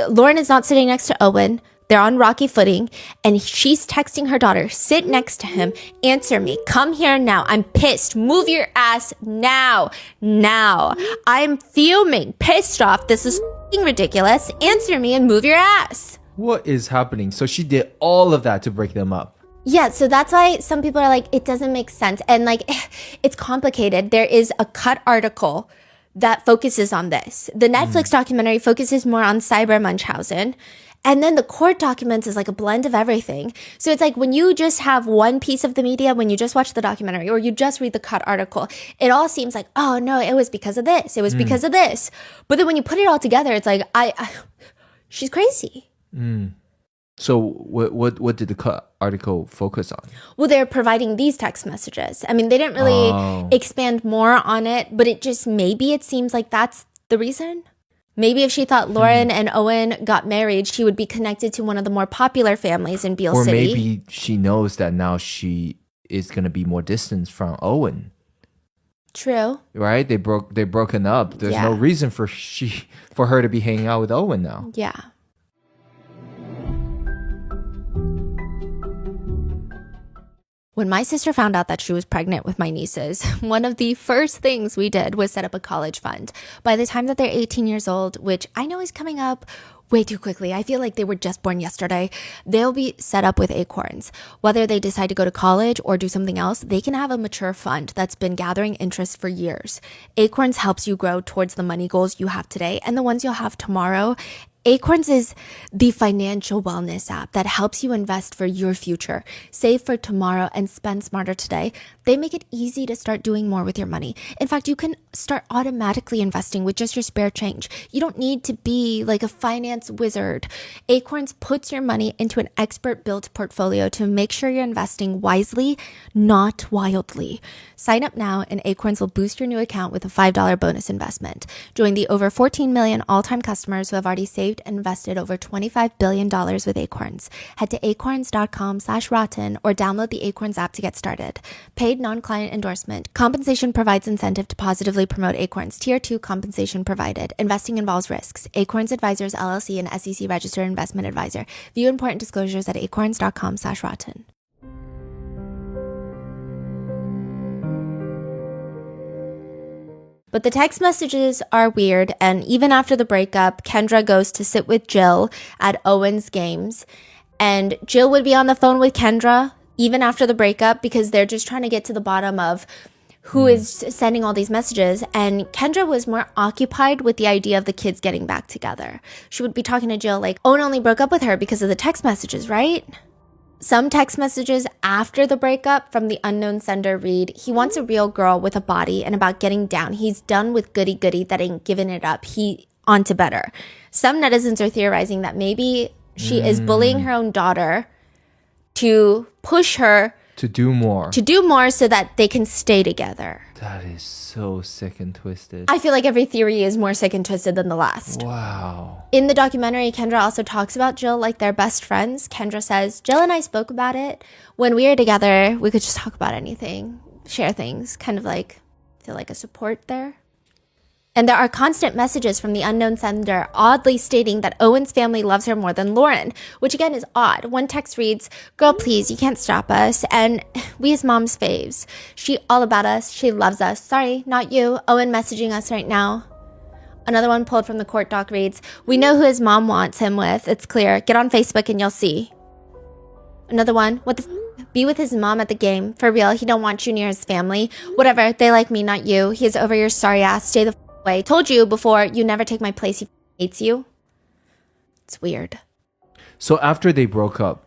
Lauren is not sitting next to Owen. They're on rocky footing, and she's texting her daughter, sit next to him, answer me, come here now, I'm pissed, move your ass now, I'm fuming, pissed off, this is f***ing ridiculous, answer me and move your ass. What is happening? So she did all of that to break them up. Yeah, so that's why some people are like, it doesn't make sense, and like, it's complicated. There is a cut article that focuses on this. The Netflix documentary focuses more on Cyber Munchausen. And then the court documents is like a blend of everything. So it's like when you just have one piece of the media, when you just watch the documentary or you just read the cut article, it all seems like, oh no, it was because of this. It was because of this. But then when you put it all together, it's like, she's crazy. So what did the cut article focus on? Well, they're providing these text messages. I mean, they didn't really expand more on it, but it seems like that's the reason. Maybe if she thought Lauren and Owen got married, she would be connected to one of the more popular families in Beale City. Or maybe she knows that now she is going to be more distant from Owen. True. Right? They're broken up. There's no reason for her to be hanging out with Owen now. Yeah. When my sister found out that she was pregnant with my nieces, one of the first things we did was set up a college fund. By the time that they're 18 years old, which I know is coming up way too quickly, I feel like they were just born yesterday, they'll be set up with Acorns. Whether they decide to go to college or do something else, they can have a mature fund that's been gathering interest for years. Acorns helps you grow towards the money goals you have today and the ones you'll have tomorrow. Acorns is the financial wellness app that helps you invest for your future, save for tomorrow, and spend smarter today. They make it easy to start doing more with your money. In fact, you can start automatically investing with just your spare change. You don't need to be like a finance wizard. Acorns puts your money into an expert-built portfolio to make sure you're investing wisely, not wildly. Sign up now and Acorns will boost your new account with a $5 bonus investment. Join the over 14 million all-time customers who have already saved and invested over $25 billion with Acorns. Head to acorns.com/rotten or download the Acorns app to get started. Paid non-client endorsement. Compensation provides incentive to positively promote Acorns. Tier 2 compensation provided. Investing involves risks. Acorns Advisors LLC and SEC registered investment advisor. View important disclosures at acorns.com/rotten. But the text messages are weird, and even after the breakup, Kendra goes to sit with Jill at Owen's games, and Jill would be on the phone with Kendra even after the breakup because they're just trying to get to the bottom of who is sending all these messages, and Kendra was more occupied with the idea of the kids getting back together. She would be talking to Jill like, Owen only broke up with her because of the text messages, right? Some text messages after the breakup from the unknown sender read, he wants a real girl with a body and about getting down. He's done with goody-goody that ain't giving it up. He on to better. Some netizens are theorizing that maybe she is bullying her own daughter to push her to do more so that they can stay together. That is so sick and twisted. I feel like every theory is more sick and twisted than the last. Wow. In the documentary, Kendra also talks about Jill like they're best friends. Kendra says, Jill and I spoke about it. When we were together, we could just talk about anything, share things, kind of like feel like a support there. And there are constant messages from the unknown sender oddly stating that Owen's family loves her more than Lauren, which again is odd. One text reads, "Girl, please, you can't stop us. And we as mom's faves. She all about us. She loves us. Sorry, not you. Owen messaging us right now." Another one pulled from the court doc reads, "We know who his mom wants him with. It's clear. Get on Facebook and you'll see." Another one, "What the be with his mom at the game. For real, he don't want you near his family. Whatever, they like me, not you. He is over your sorry ass. Stay the away. Told you before, you never take my place. He hates you." It's weird. So after they broke up,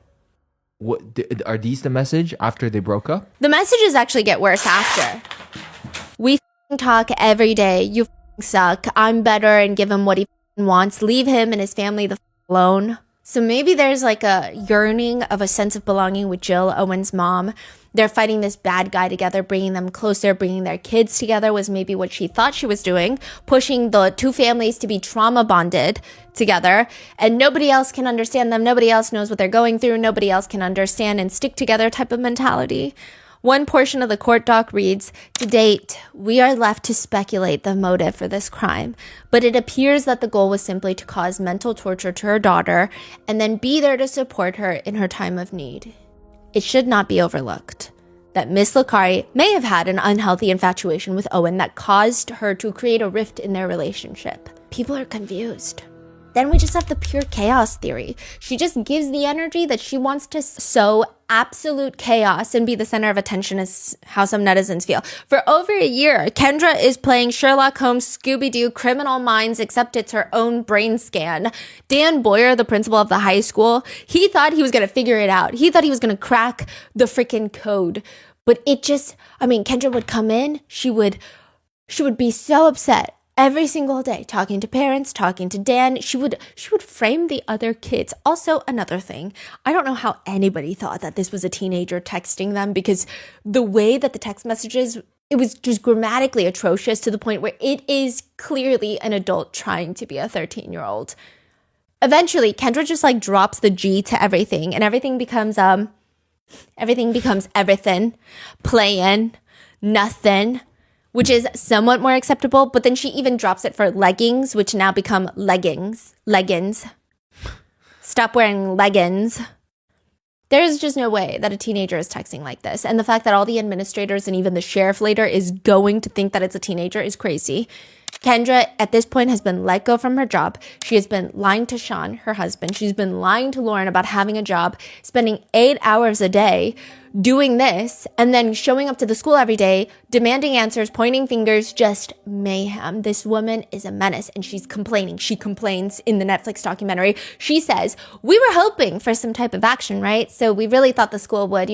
what are these the message after they broke up? The messages actually get worse after. "We talk every day. You suck. I'm better," and give him what he wants. "Leave him and his family the alone." So maybe there's like a yearning of a sense of belonging with Jill, Owen's mom. They're fighting this bad guy together, bringing them closer, bringing their kids together was maybe what she thought she was doing, pushing the two families to be trauma bonded together. And nobody else can understand them. Nobody else knows what they're going through. Nobody else can understand and stick together type of mentality. One portion of the court doc reads, "To date, we are left to speculate the motive for this crime, but it appears that the goal was simply to cause mental torture to her daughter and then be there to support her in her time of need. It should not be overlooked that Miss Licari may have had an unhealthy infatuation with Owen that caused her to create a rift in their relationship." People are confused. Then we just have the pure chaos theory. She just gives the energy that she wants to sow absolute chaos and be the center of attention, is how some netizens feel. For over a year, Kendra is playing Sherlock Holmes, Scooby-Doo, Criminal Minds, except it's her own brain scan. Dan Boyer, the principal of the high school, he thought he was going to figure it out. He thought he was going to crack the freaking code. But it just, Kendra would come in, she would be so upset. Every single day, talking to parents, talking to Dan, she would frame the other kids. Also, another thing, I don't know how anybody thought that this was a teenager texting them, because the way that the text messages, it was just grammatically atrocious to the point where it is clearly an adult trying to be a 13-year-old. Eventually, Kendra just drops the G to everything, and everything becomes everything, playing, nothing, which is somewhat more acceptable, but then she even drops it for leggings, which now become leggings. Stop wearing leggings. There's just no way that a teenager is texting like this. And the fact that all the administrators and even the sheriff later is going to think that it's a teenager is crazy. Kendra, at this point, has been let go from her job. She has been lying to Sean, her husband. She's been lying to Lauren about having a job, spending 8 hours a day doing this, and then showing up to the school every day, demanding answers, pointing fingers, just mayhem. This woman is a menace, and she's complaining. She complains in the Netflix documentary. She says, "We were hoping for some type of action, right? So we really thought the school would,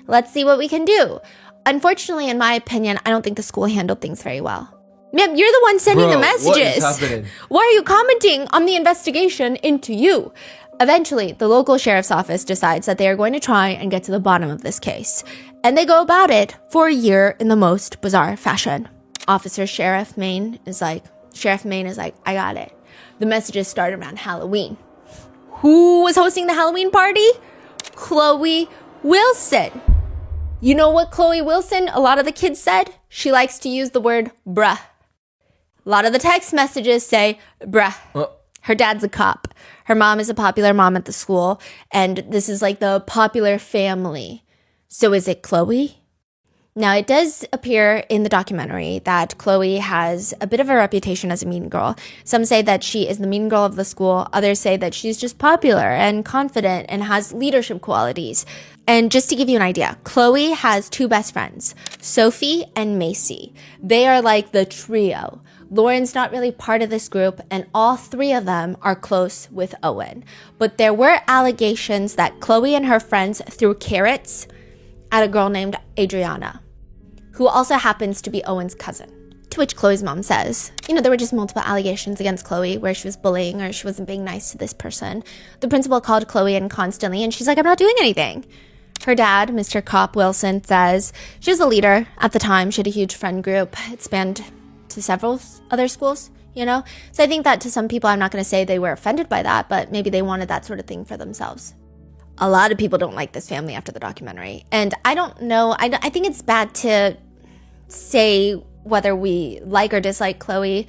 let's see what we can do." Unfortunately, in my opinion, I don't think the school handled things very well. Ma'am, you're the one sending the messages. What is happening? Why are you commenting on the investigation into you? Eventually, the local sheriff's office decides that they are going to try and get to the bottom of this case. And they go about it for a year in the most bizarre fashion. Sheriff Maine is like, "I got it." The messages start around Halloween. Who was hosting the Halloween party? Chloe Wilson. You know what Chloe Wilson, a lot of the kids said? She likes to use the word bruh. A lot of the text messages say bruh. Her dad's a cop. Her mom is a popular mom at the school. And this is the popular family. So is it Chloe? Now, it does appear in the documentary that Chloe has a bit of a reputation as a mean girl. Some say that she is the mean girl of the school. Others say that she's just popular and confident and has leadership qualities. And just to give you an idea, Chloe has two best friends, Sophie and Macy. They are like the trio. Lauren's not really part of this group, and all three of them are close with Owen. But there were allegations that Chloe and her friends threw carrots at a girl named Adriana, who also happens to be Owen's cousin. To which Chloe's mom says, there were just multiple allegations against Chloe where she was bullying or she wasn't being nice to this person. The principal called Chloe in constantly, and she's like, "I'm not doing anything." Her dad, Mr. Cop Wilson, says she was a leader at the time. She had a huge friend group. It spanned to several other schools, So I think that to some people, I'm not going to say they were offended by that, but maybe they wanted that sort of thing for themselves. A lot of people don't like this family after the documentary. And I don't know. I think it's bad to say whether we like or dislike Chloe,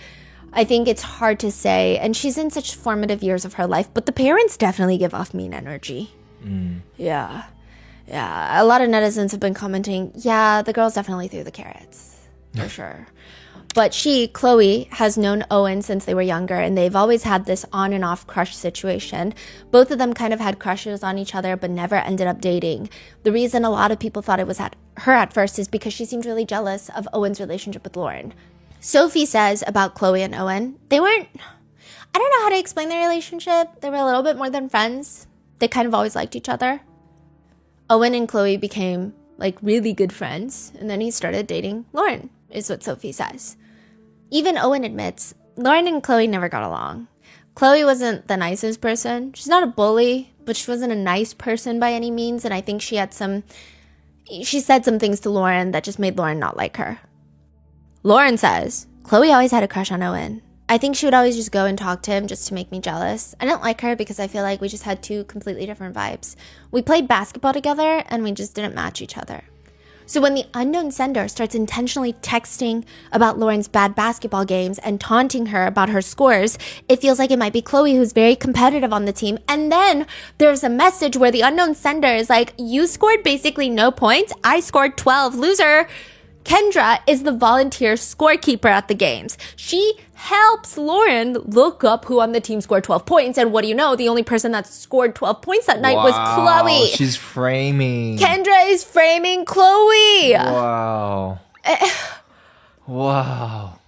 I think it's hard to say. And she's in such formative years of her life, but the parents definitely give off mean energy. Yeah. Yeah. A lot of netizens have been commenting, yeah, the girls definitely threw the carrots. For sure. But Chloe, has known Owen since they were younger, and they've always had this on and off crush situation. Both of them kind of had crushes on each other, but never ended up dating. The reason a lot of people thought it was her at first is because she seemed really jealous of Owen's relationship with Lauren. Sophie says about Chloe and Owen, I don't know how to explain their relationship. They were a little bit more than friends. They kind of always liked each other. Owen and Chloe became like really good friends, and then he started dating Lauren, is what Sophie says. Even Owen admits Lauren and Chloe never got along. Chloe wasn't the nicest person. She's not a bully, but she wasn't a nice person by any means, and I think she said some things to Lauren that just made Lauren not like her. Lauren says Chloe always had a crush on Owen. I think she would always just go and talk to him just to make me jealous. I didn't like her because I feel like we just had two completely different vibes. We played basketball together and we just didn't match each other. So when the unknown sender starts intentionally texting about Lauren's bad basketball games and taunting her about her scores, it feels like it might be Chloe who's very competitive on the team. And then there's a message where the unknown sender is like, you scored basically no points. I scored 12. Loser. Kendra is the volunteer scorekeeper at the games. She helps Lauren look up who on the team scored 12 points. And what do you know? The only person that scored 12 points that night was Chloe. She's framing. Kendra is framing Chloe. Wow. Wow.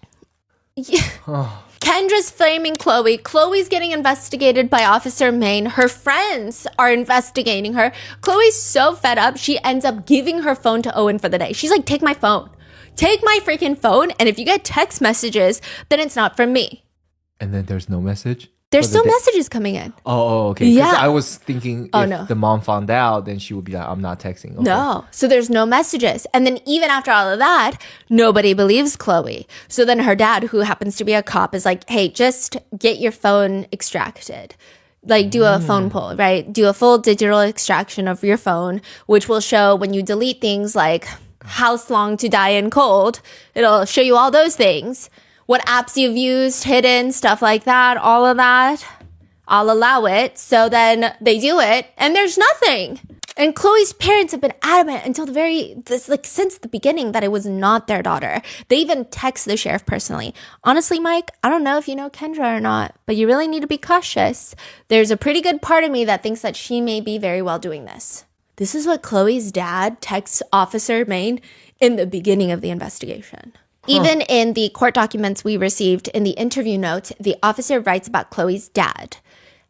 Kendra's framing Chloe. Chloe's getting investigated by Officer Maine. Her friends are investigating her. Chloe's so fed up, she ends up giving her phone to Owen for the day. She's like, take my phone. Take my freaking phone, and if you get text messages, then it's not from me. And then there's no message? There's still messages coming in. Oh, okay. Yeah. I was thinking if the mom found out, then she would be like, I'm not texting. Okay. No. So there's no messages. And then even after all of that, nobody believes Chloe. So then her dad, who happens to be a cop, is like, hey, just get your phone extracted. Like, do a phone pull, right? Do a full digital extraction of your phone, which will show when you delete things like house long to die in cold. It'll show you all those things. What apps you've used, hidden, stuff like that, all of that. I'll allow it. So then they do it and there's nothing. And Chloe's parents have been adamant until since the beginning that it was not their daughter. They even text the sheriff personally. Honestly, Mike, I don't know if you know Kendra or not, but you really need to be cautious. There's a pretty good part of me that thinks that she may be very well doing this. This is what Chloe's dad texts Officer Maine in the beginning of the investigation. Even in the court documents we received in the interview note, the officer writes about Chloe's dad.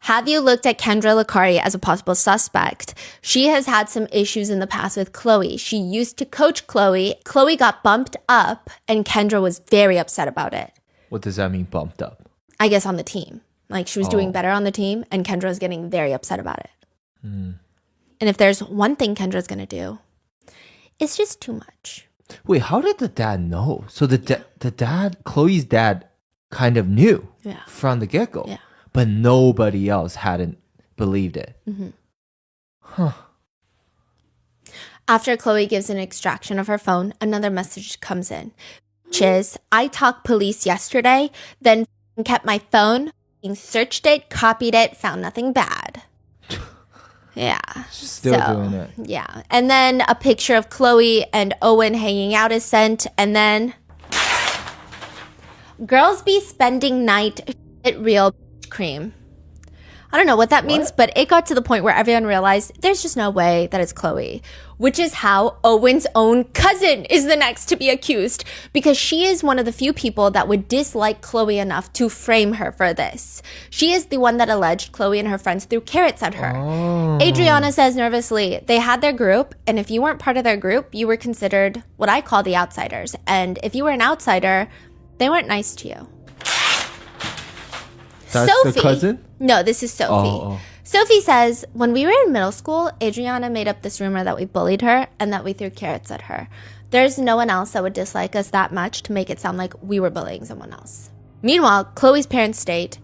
Have you looked at Kendra Licari as a possible suspect? She has had some issues in the past with Chloe. She used to coach Chloe. Chloe got bumped up and Kendra was very upset about it. What does that mean, bumped up? I guess on the team. Like she was doing better on the team and Kendra was getting very upset about it. And if there's one thing Kendra's going to do, it's just too much. Wait, how did the dad know? So the dad, Chloe's dad, kind of knew from the get-go. Yeah. But nobody else hadn't believed it. After Chloe gives an extraction of her phone, another message comes in, which is, I talked police yesterday, then kept my phone, searched it, copied it, found nothing bad. Yeah. Still doing it. Yeah. And then a picture of Chloe and Owen hanging out is sent. And then girls be spending night at real cream. I don't know what that means, but it got to the point where everyone realized there's just no way that it's Chloe, which is how Owen's own cousin is the next to be accused, because she is one of the few people that would dislike Chloe enough to frame her for this. She is the one that alleged Chloe and her friends threw carrots at her. Adriana says nervously, they had their group, and if you weren't part of their group, you were considered what I call the outsiders. And if you were an outsider, they weren't nice to you. That's Sophie. the cousin? No, this is Sophie. Sophie says, when we were in middle school, Adriana made up this rumor that we bullied her and that we threw carrots at her. There's no one else that would dislike us that much to make it sound like we were bullying someone else. Meanwhile, Chloe's parents state,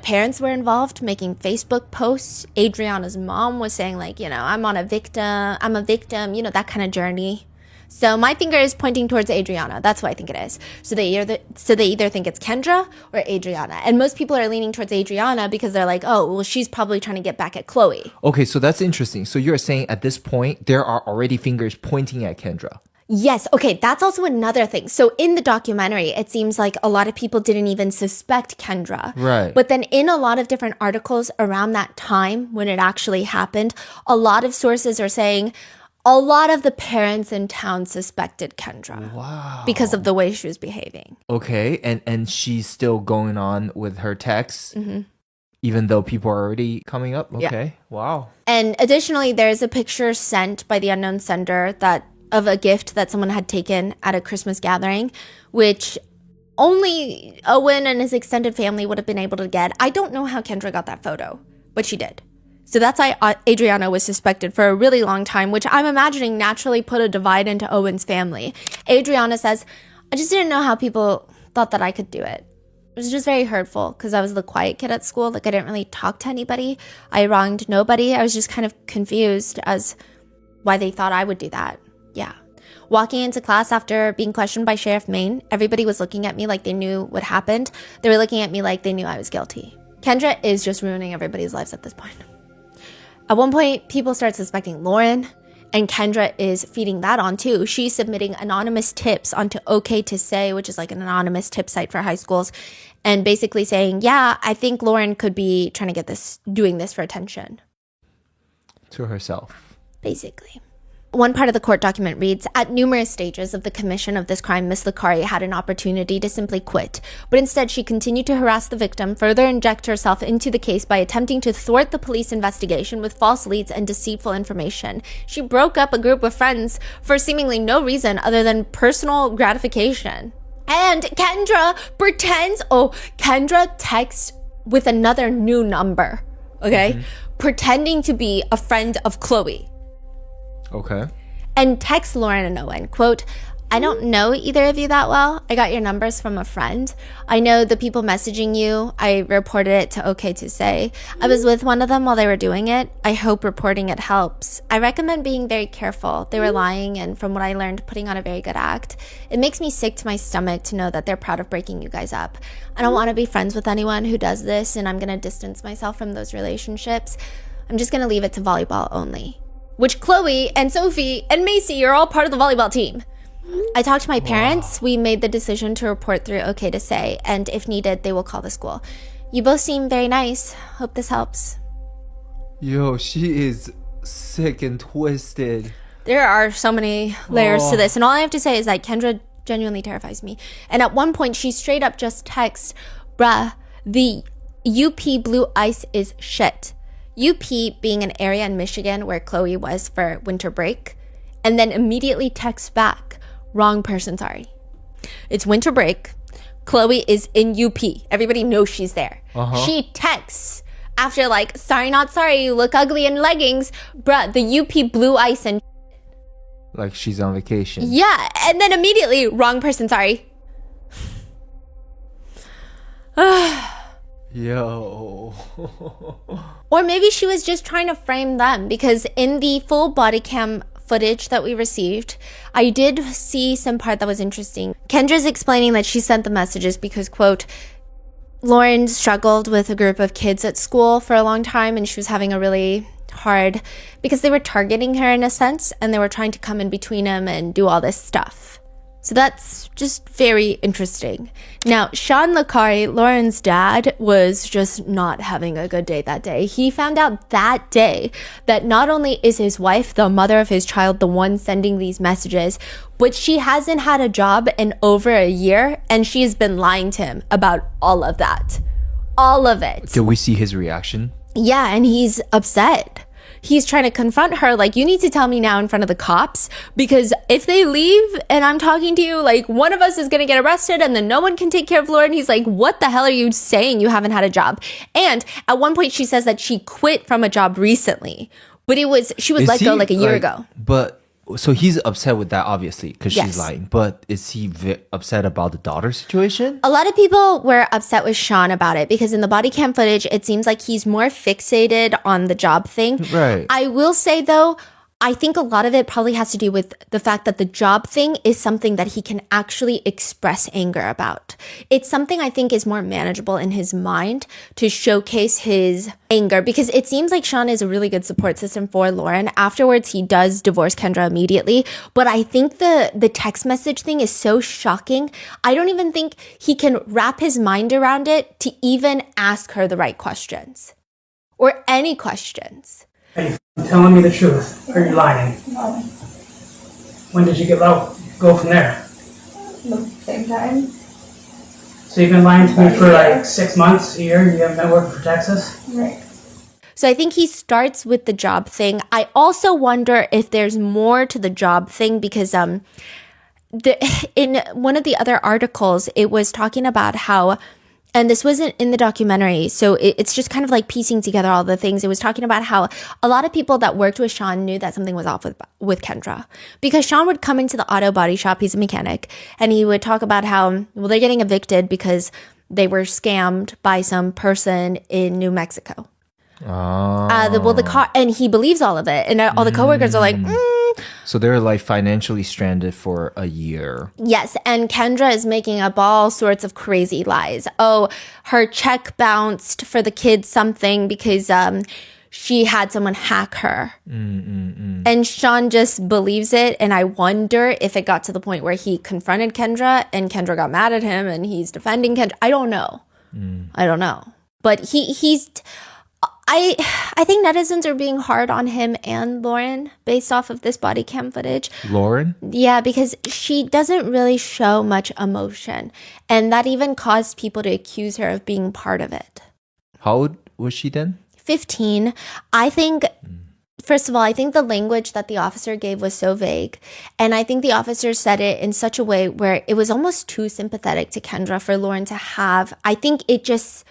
parents were involved making Facebook posts. Adriana's mom was saying I'm a victim, that kind of journey. So my finger is pointing towards Adriana. That's what I think it is. So they either think it's Kendra or Adriana. And most people are leaning towards Adriana because they're like, oh, well, she's probably trying to get back at Chloe. Okay, so that's interesting. So you're saying at this point, there are already fingers pointing at Kendra. Yes. Okay. That's also another thing. So in the documentary, it seems like a lot of people didn't even suspect Kendra. Right. But then in a lot of different articles around that time when it actually happened, a lot of sources are saying a lot of the parents in town suspected Kendra. Wow. Because of the way she was behaving. Okay, and she's still going on with her texts, even though people are already coming up? Okay, wow. And additionally, there's a picture sent by the unknown sender of a gift that someone had taken at a Christmas gathering, which only Owen and his extended family would have been able to get. I don't know how Kendra got that photo, but she did. So that's why Adriana was suspected for a really long time, which I'm imagining naturally put a divide into Owen's family. Adriana says, I just didn't know how people thought that I could do it. It was just very hurtful because I was the quiet kid at school. Like I didn't really talk to anybody. I wronged nobody. I was just kind of confused as why they thought I would do that. Yeah. Walking into class after being questioned by Sheriff Maine, everybody was looking at me like they knew what happened. They were looking at me like they knew I was guilty. Kendra is just ruining everybody's lives at this point. At one point, people start suspecting Lauren, and Kendra is feeding that on too. She's submitting anonymous tips onto OK to Say, which is like an anonymous tip site for high schools, and basically saying, yeah, I think Lauren could be trying to get this, doing this for attention. To herself. Basically. One part of the court document reads, at numerous stages of the commission of this crime, Miss Licari had an opportunity to simply quit, but instead she continued to harass the victim, further inject herself into the case by attempting to thwart the police investigation with false leads and deceitful information. She broke up a group of friends for seemingly no reason other than personal gratification. And Kendra texts with another new number, okay? Pretending to be a friend of Chloe. Okay. And text Lauren and Owen, quote, I don't know either of you that well. I got your numbers from a friend. I know the people messaging you. I reported it to OK to Say. I was with one of them while they were doing it. I hope reporting it helps. I recommend being very careful. They were lying and from what I learned, putting on a very good act. It makes me sick to my stomach to know that they're proud of breaking you guys up. I don't want to be friends with anyone who does this and I'm going to distance myself from those relationships. I'm just going to leave it to volleyball only. Which Chloe and Sophie and Macy are all part of the volleyball team. I talked to my parents. We made the decision to report through OK to Say, and if needed, they will call the school. You both seem very nice. Hope this helps. Yo, she is sick and twisted. There are so many layers to this, and all I have to say is that Kendra genuinely terrifies me. And at one point, she straight up just texts, bruh, the UP Blue Ice is shit. UP being an area in Michigan where Chloe was for winter break, and then immediately texts back, wrong person, sorry. It's winter break. Chloe is in UP. Everybody knows she's there. She texts after like, sorry, not sorry, you look ugly in leggings. Bruh, the UP Blue Ice and Like she's on vacation. yeah, and then immediately, wrong person, sorry. Yo. Or maybe she was just trying to frame them because in the full body cam footage that we received, I did see some part that was interesting. Kendra's explaining that she sent the messages because, quote, Lauren struggled with a group of kids at school for a long time and she was having a really hard because they were targeting her in a sense and they were trying to come in between them and do all this stuff. So that's just very interesting. Now, Sean Licari, Lauren's dad, was just not having a good day that day. He found out that day that not only is his wife, the mother of his child, the one sending these messages, but she hasn't had a job in over a year, and she's been lying to him about all of that. All of it. Did we see his reaction? Yeah, and he's upset. He's trying to confront her like, you need to tell me now in front of the cops because if they leave and I'm talking to you, like one of us is going to get arrested and then no one can take care of Lauren. He's like, what the hell are you saying? You haven't had a job. And at one point she says that she quit from a job recently, but she was let go like a year ago. But so he's upset with that obviously because Yes. she's lying. But is he upset about the daughter situation? A lot of people were upset with Sean about it because in the body cam footage, it seems like he's more fixated on the job thing. Right. I will say though, I think a lot of it probably has to do with the fact that the job thing is something that he can actually express anger about. It's something I think is more manageable in his mind to showcase his anger, because it seems like Sean is a really good support system for Lauren. Afterwards, he does divorce Kendra immediately, but I think the text message thing is so shocking. I don't even think he can wrap his mind around it to even ask her the right questions or any questions. Are you telling me the truth? Or are you lying? No, When did you go from there? the same time. So you've been lying to me for like 6 months, a year, and you haven't been working for Texas? Right. So I think he starts with the job thing. I also wonder if there's more to the job thing, because in one of the other articles, it was talking about how, and this wasn't in the documentary, so it's just kind of like piecing together all the things. It was talking about how a lot of people that worked with Sean knew that something was off with Kendra, because Sean would come into the auto body shop, he's a mechanic, and he would talk about how, well, they're getting evicted because they were scammed by some person in New Mexico. The car, and he believes all of it, and all the coworkers are like, So they're like financially stranded for a year. yes, and Kendra is making up all sorts of crazy lies. Oh, her check bounced for the kids something because she had someone hack her. And Sean just believes it, and I wonder if it got to the point where he confronted Kendra and Kendra got mad at him and he's defending Kendra. I don't know. I don't know. But he's... I think netizens are being hard on him and Lauren based off of this body cam footage. Lauren? Yeah, because she doesn't really show much emotion. And that even caused people to accuse her of being part of it. How old was she then? 15. I think, first of all, I think the language that the officer gave was so vague. And I think the officer said it in such a way where it was almost too sympathetic to Kendra for Lauren to have. I think it just,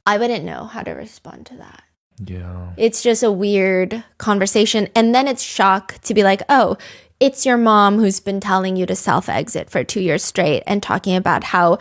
I wouldn't know how to respond to that. Yeah. It's just a weird conversation. And then it's shock to be like, oh, it's your mom who's been telling you to self-exit for 2 years straight and talking about how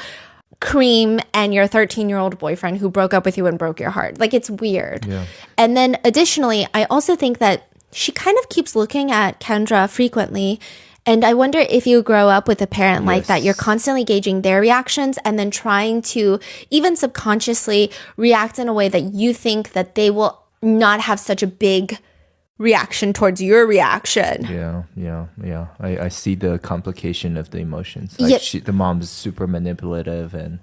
Cream and your 13-year-old boyfriend who broke up with you and broke your heart. Like, it's weird. Yeah. And then additionally, I also think that she kind of keeps looking at Kendra frequently. And I wonder if you grow up with a parent like that, you're constantly gauging their reactions and then trying to even subconsciously react in a way that you think that they will not have such a big reaction towards your reaction. Yeah. I see the complication of the emotions. Like Yeah. the mom's super manipulative and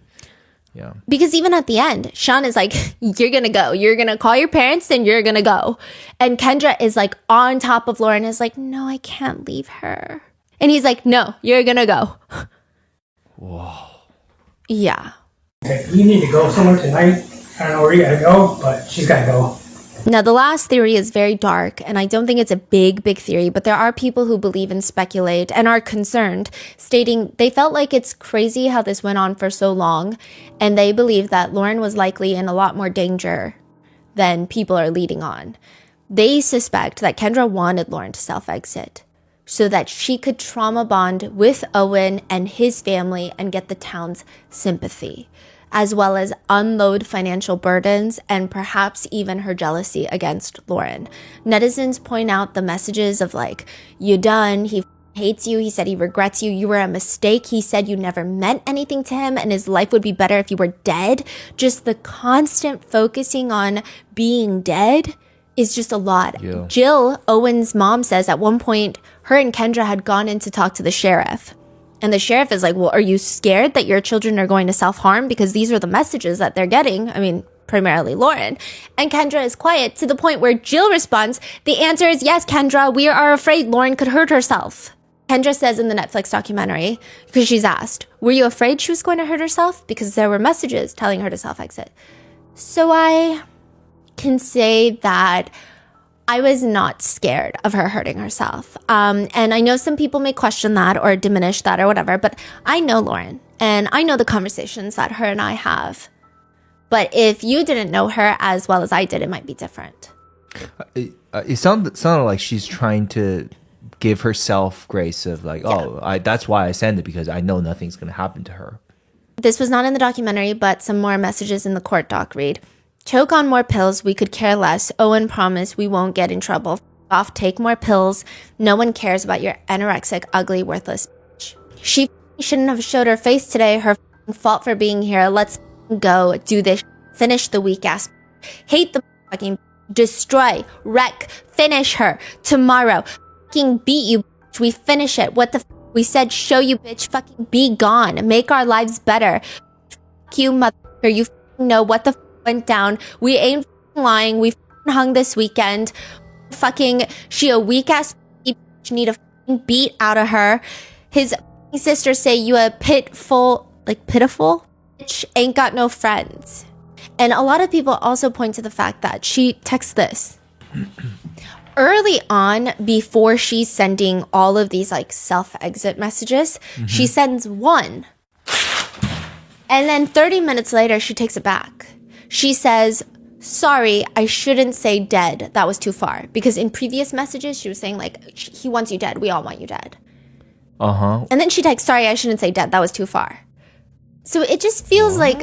yeah. Because even at the end, Sean is like, you're going to go. You're going to call your parents and you're going to go. And Kendra is like on top of Lauren, is like, no, I can't leave her. And he's like, no, you're going to go. Whoa. Yeah. Okay, you need to go somewhere tonight. I don't know where you gotta go, but she's gotta go. Now, the last theory is very dark, and I don't think it's a big theory, but there are people who believe and speculate and are concerned, stating they felt like it's crazy how this went on for so long, and they believe that Lauren was likely in a lot more danger than people are leading on. They suspect that Kendra wanted Lauren to self-exit so that she could trauma bond with Owen and his family and get the town's sympathy, as well as unload financial burdens and perhaps even her jealousy against Lauren. Netizens point out the messages of like, you done, he hates you, he said he regrets you, you were a mistake, he said you never meant anything to him and his life would be better if you were dead. Just the constant focusing on being dead is just a lot. Yeah. Jill, Owen's mom, says at one point her and Kendra had gone in to talk to the sheriff. And the sheriff is like, well, are you scared that your children are going to self-harm? Because these are the messages that they're getting. I mean, primarily Lauren. And Kendra is quiet to the point where Jill responds, the answer is yes, Kendra, we are afraid Lauren could hurt herself. Kendra says in the Netflix documentary, because she's asked, were you afraid she was going to hurt herself? Because there were messages telling her to self-exit. So I can say that I was not scared of her hurting herself. And I know some people may question that or diminish that or whatever, but I know Lauren and I know the conversations that her and I have. But if you didn't know her as well as I did, it might be different. It sounded like she's trying to give herself grace of like, that's why I send it, because I know nothing's going to happen to her. This was not in the documentary, but some more messages in the court doc read. Choke on more pills, we could care less. Owen promised we won't get in trouble. off, take more pills. No one cares about your anorexic, ugly, worthless bitch. She shouldn't have showed her face today. Her fault for being here. Let's go do this. Finish the weak ass. Hate the fucking destroy, wreck, finish her tomorrow. Fucking beat you. Bitch. We finish it. What the we said, show you, bitch. Fucking be gone. Make our lives better. Fuck you, motherfucker. You know what the went down. We ain't lying. We hung this weekend. Fucking, she a weak ass bitch. Need a beat out of her. His sisters say you a pitiful bitch. Ain't got no friends. And a lot of people also point to the fact that she texts this. Early on, before she's sending all of these like self-exit messages, she sends one. And then 30 minutes later, she takes it back. She says, sorry, I shouldn't say dead. That was too far. Because in previous messages, she was saying like, he wants you dead. We all want you dead. Uh-huh. And then she texts, sorry, I shouldn't say dead. That was too far. So it just feels like...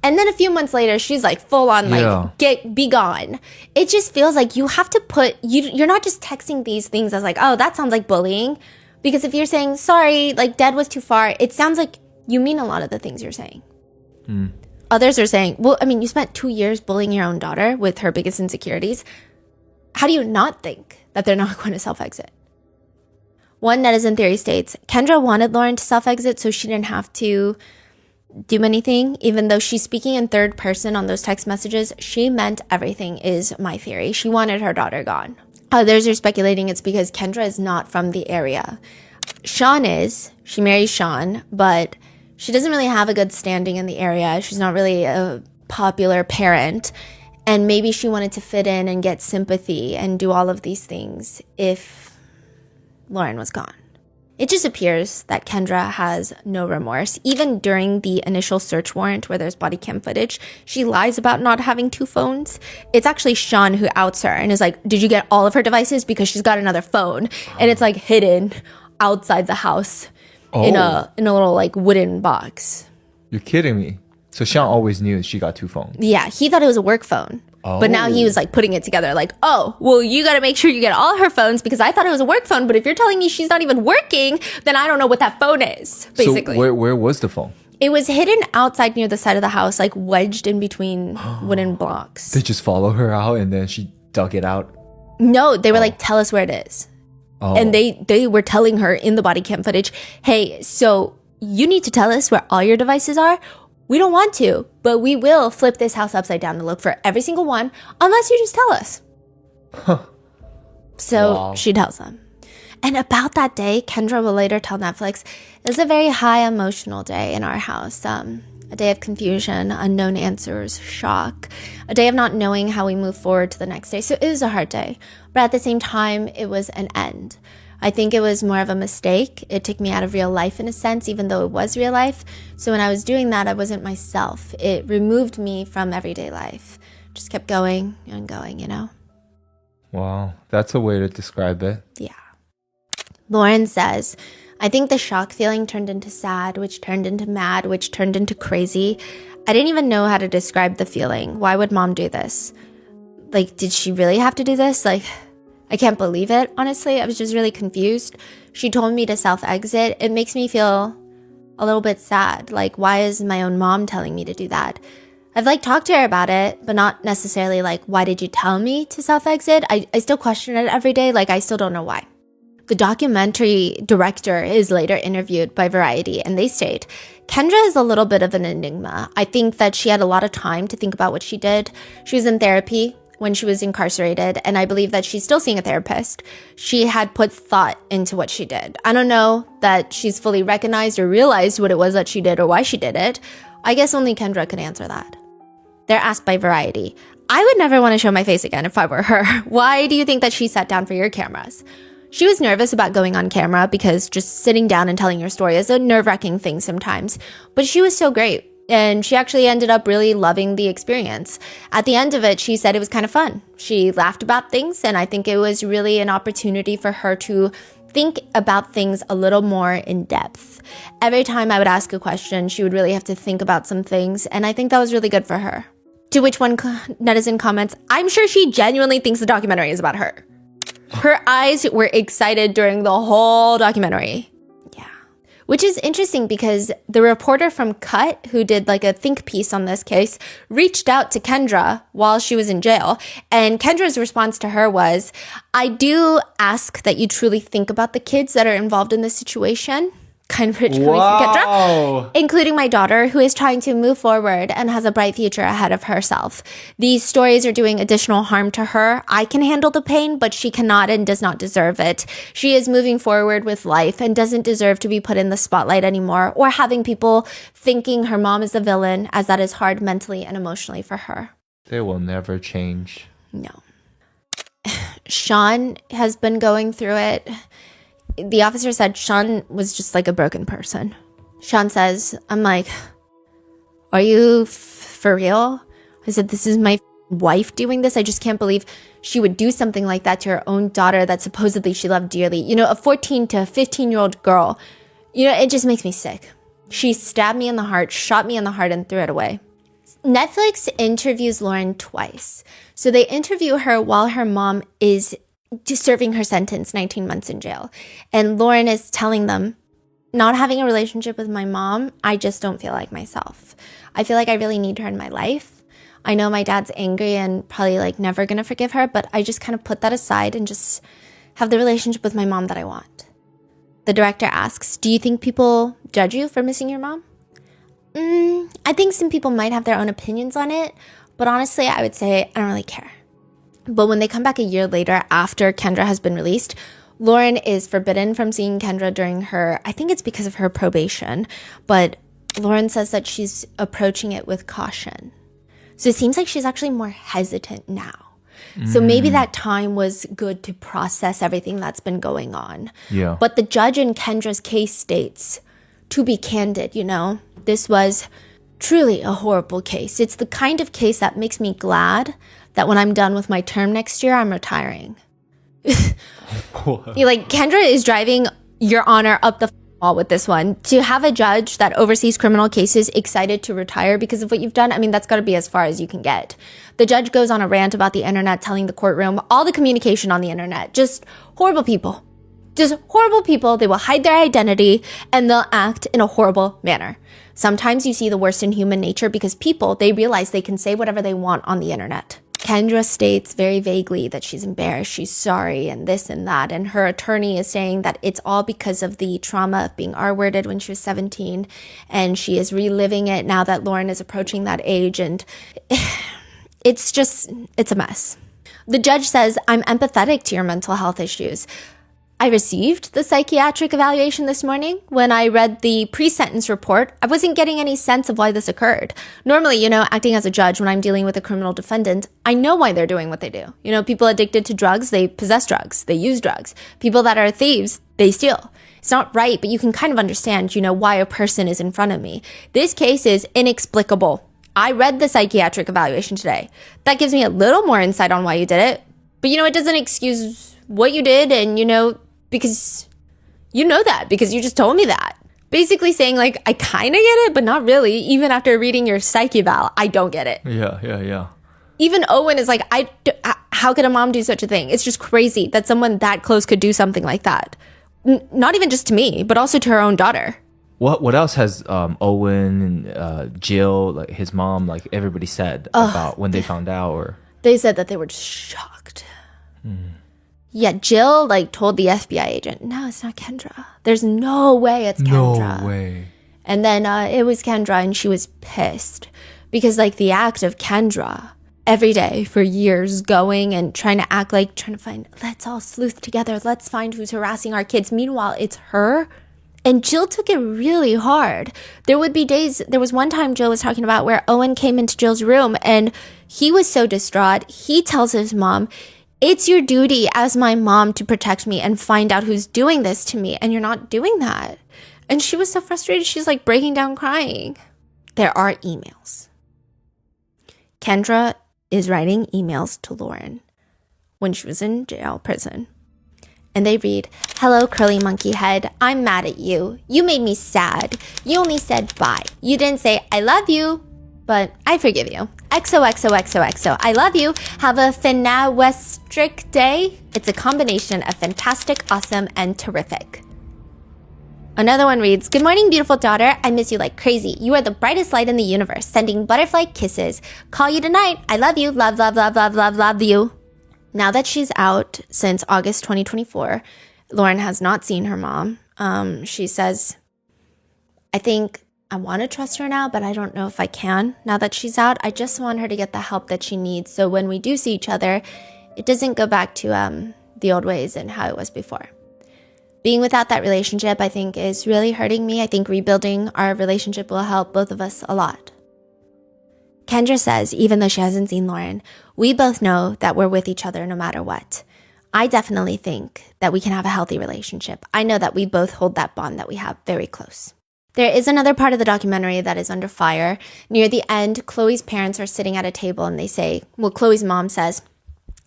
And then a few months later, she's like full on like, be gone. It just feels like you have to put, you're not just texting these things as like, oh, that sounds like bullying. Because if you're saying, sorry, like dead was too far, it sounds like you mean a lot of the things you're saying. Others are saying, well, I mean, you spent 2 years bullying your own daughter with her biggest insecurities. How do you not think that they're not going to self-exit? One netizen theory states, Kendra wanted Lauren to self-exit so she didn't have to do anything, even though she's speaking in third person on those text messages. She meant everything is my theory. She wanted her daughter gone. Others are speculating it's because Kendra is not from the area. Sean is. She marries Sean, but she doesn't really have a good standing in the area. She's not really a popular parent. And maybe she wanted to fit in and get sympathy and do all of these things if Lauren was gone. It just appears that Kendra has no remorse. Even during the initial search warrant where there's body cam footage, she lies about not having 2 phones. It's actually Sean who outs her and is like, did you get all of her devices? Because she's got another phone. And it's like hidden outside the house in a little like wooden box. You're kidding me. So Sean always knew she got 2 phones. Yeah, he thought it was a work phone. But now he was like putting it together like, oh, well, you got to make sure you get all her phones because I thought it was a work phone. But if you're telling me she's not even working, then I don't know what that phone is, basically. So where was the phone? It was hidden outside near the side of the house, like wedged in between wooden blocks. They just follow her out and then she dug it out? No, they were like, tell us where it is. And they were telling her in the body cam footage, hey, so you need to tell us where all your devices are. We don't want to, but we will flip this house upside down and look for every single one unless you just tell us. So she tells them. And about that day, Kendra will later tell Netflix, it was a very high emotional day in our house. A day of confusion, unknown answers, shock, a day of not knowing how we move forward to the next day. So it was a hard day, but at the same time, it was an end. I think it was more of a mistake. It took me out of real life in a sense, even though it was real life. So when I was doing that, I wasn't myself. It removed me from everyday life. Just kept going and going, you know? Wow, that's a way to describe it. Yeah. Lauren says, I think the shock feeling turned into sad, which turned into mad, which turned into crazy. I didn't even know how to describe the feeling. Why would mom do this? Like, did she really have to do this? Like, I can't believe it, honestly. I was just really confused. She told me to self-exit. It makes me feel a little bit sad. Like, why is my own mom telling me to do that? I've like talked to her about it, but not necessarily like, why did you tell me to self-exit? I still question it every day. Like, I still don't know why. The documentary director is later interviewed by Variety, and they state, Kendra is a little bit of an enigma. I think that she had a lot of time to think about what she did. She was in therapy when she was incarcerated, and I believe that she's still seeing a therapist. She had put thought into what she did. I don't know that she's fully recognized or realized what it was that she did or why she did it. I guess only Kendra could answer that. They're asked by Variety, I would never want to show my face again if I were her. Why do you think that she sat down for your cameras? She was nervous about going on camera because just sitting down and telling your story is a nerve-wracking thing sometimes. But she was so great. And she actually ended up really loving the experience. At the end of it, she said it was kind of fun. She laughed about things, and I think it was really an opportunity for her to think about things a little more in depth. Every time I would ask a question, she would really have to think about some things, and I think that was really good for her. To which one netizen comments, I'm sure she genuinely thinks the documentary is about her. Her eyes were excited during the whole documentary. Yeah. Which is interesting because the reporter from Cut, who did like a think piece on this case, reached out to Kendra while she was in jail. And Kendra's response to her was, I do ask that you truly think about the kids that are involved in this situation. Kind of rich coming from Kendra, including my daughter, who is trying to move forward and has a bright future ahead of herself. These stories are doing additional harm to her. I can handle the pain, but she cannot and does not deserve it. She is moving forward with life and doesn't deserve to be put in the spotlight anymore or having people thinking her mom is the villain, as that is hard mentally and emotionally for her. They will never change. No. Sean has been going through it. The officer said Sean was just like a broken person. Sean says, I'm like, are you for real? I said, this is my wife doing this. I just can't believe she would do something like that to her own daughter that supposedly she loved dearly. You know, a 14 to 15-year-old girl. You know, it just makes me sick. She stabbed me in the heart, shot me in the heart, and threw it away. Netflix interviews Lauren twice. So they interview her while her mom is serving her sentence, 19 months in jail. And Lauren is telling them, not having a relationship with my mom, I just don't feel like myself. I feel like I really need her in my life. I know my dad's angry and probably like never gonna forgive her, but I just kind of put that aside and just have the relationship with my mom that I want. The director asks, do you think people judge you for missing your mom? I think some people might have their own opinions on it, but honestly, I would say I don't really care. But when they come back a year later after Kendra has been released, Lauren is forbidden from seeing Kendra during her, I think it's because of her probation, but Lauren says that she's approaching it with caution. So it seems like she's actually more hesitant now. So maybe that time was good to process everything that's been going on. Yeah. But the judge in Kendra's case states, to be candid, you know, this was truly a horrible case. It's the kind of case that makes me glad that when I'm done with my term next year, I'm retiring. Like, Kendra is driving Your Honor up the wall with this one. To have a judge that oversees criminal cases excited to retire because of what you've done, I mean, that's got to be as far as you can get. The judge goes on a rant about the internet, telling the courtroom all the communication on the internet, just horrible people. Just horrible people. They will hide their identity and they'll act in a horrible manner. Sometimes you see the worst in human nature because people, they realize they can say whatever they want on the internet. Kendra states very vaguely that she's embarrassed, she's sorry, and this and that. And her attorney is saying that it's all because of the trauma of being R-worded when she was 17. And she is reliving it now that Lauren is approaching that age. And it's a mess. The judge says, I'm empathetic to your mental health issues. I received the psychiatric evaluation this morning. When I read the pre-sentence report, I wasn't getting any sense of why this occurred. Normally, you know, acting as a judge when I'm dealing with a criminal defendant, I know why they're doing what they do. You know, people addicted to drugs, they possess drugs, they use drugs. People that are thieves, they steal. It's not right, but you can kind of understand, you know, why a person is in front of me. This case is inexplicable. I read the psychiatric evaluation today. That gives me a little more insight on why you did it. But, you know, it doesn't excuse what you did and, you know, because you know that because you just told me that. Basically saying like, I kind of get it, but not really. Even after reading your psych eval, I don't get it. Yeah. Even Owen is like, how could a mom do such a thing? It's just crazy that someone that close could do something like that. Not even just to me, but also to her own daughter. What else has Owen and Jill, like his mom, like everybody said about when they found out? Or they said that they were just shocked. Yeah, Jill like told the FBI agent, no, it's not Kendra. There's no way it's Kendra. No way. And then it was Kendra and she was pissed because like the act of Kendra every day for years going and trying to find, let's all sleuth together. Let's find who's harassing our kids. Meanwhile, it's her. And Jill took it really hard. There would be days, there was one time Jill was talking about where Owen came into Jill's room and he was so distraught. He tells his mom, it's your duty as my mom to protect me and find out who's doing this to me. And you're not doing that. And she was so frustrated. She's like breaking down crying. There are emails. Kendra is writing emails to Lauren when she was in prison. And they read, hello, curly monkey head. I'm mad at you. You made me sad. You only said bye. You didn't say, I love you. But I forgive you. XOXOXOXO. I love you. Have a fanawestric day. It's a combination of fantastic, awesome, and terrific. Another one reads, good morning, beautiful daughter. I miss you like crazy. You are the brightest light in the universe. Sending butterfly kisses. Call you tonight. I love you. Love, love, love, love, love, love you. Now that she's out since August 2024, Lauren has not seen her mom. She says, I think I want to trust her now, but I don't know if I can. Now that she's out, I just want her to get the help that she needs. So when we do see each other, it doesn't go back to the old ways and how it was before. Being without that relationship, I think, is really hurting me. I think rebuilding our relationship will help both of us a lot. Kendra says, even though she hasn't seen Lauren, we both know that we're with each other no matter what. I definitely think that we can have a healthy relationship. I know that we both hold that bond that we have very close. There is another part of the documentary that is under fire. Near the end, Chloe's parents are sitting at a table and they say, well, Chloe's mom says,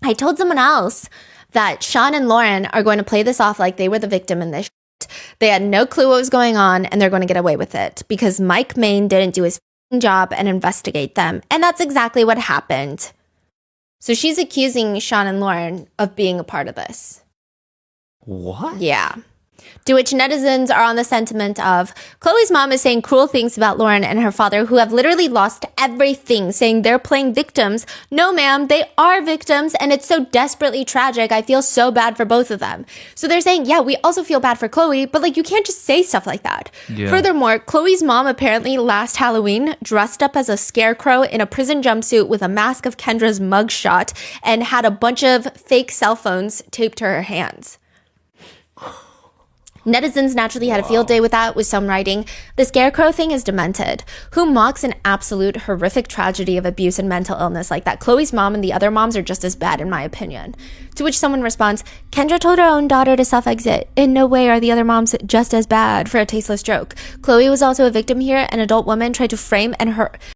I told someone else that Sean and Lauren are going to play this off like they were the victim in this shit. They had no clue what was going on and they're going to get away with it because Mike Main didn't do his job and investigate them. And that's exactly what happened. So she's accusing Sean and Lauren of being a part of this. What? Yeah. To which netizens are on the sentiment of, Chloe's mom is saying cruel things about Lauren and her father who have literally lost everything, saying they're playing victims. No, ma'am, they are victims and it's so desperately tragic. I feel so bad for both of them. So they're saying, yeah, we also feel bad for Chloe, but like you can't just say stuff like that. Yeah. Furthermore, Chloe's mom apparently last Halloween dressed up as a scarecrow in a prison jumpsuit with a mask of Kendra's mugshot and had a bunch of fake cell phones taped to her hands. Netizens naturally had a field day with that, with some writing, the scarecrow thing is demented. Who mocks an absolute horrific tragedy of abuse and mental illness like that? Chloe's mom and the other moms are just as bad in my opinion. To which someone responds, Kendra told her own daughter to self-exit. In no way are the other moms just as bad for a tasteless joke. Chloe was also a victim here. An adult woman tried to frame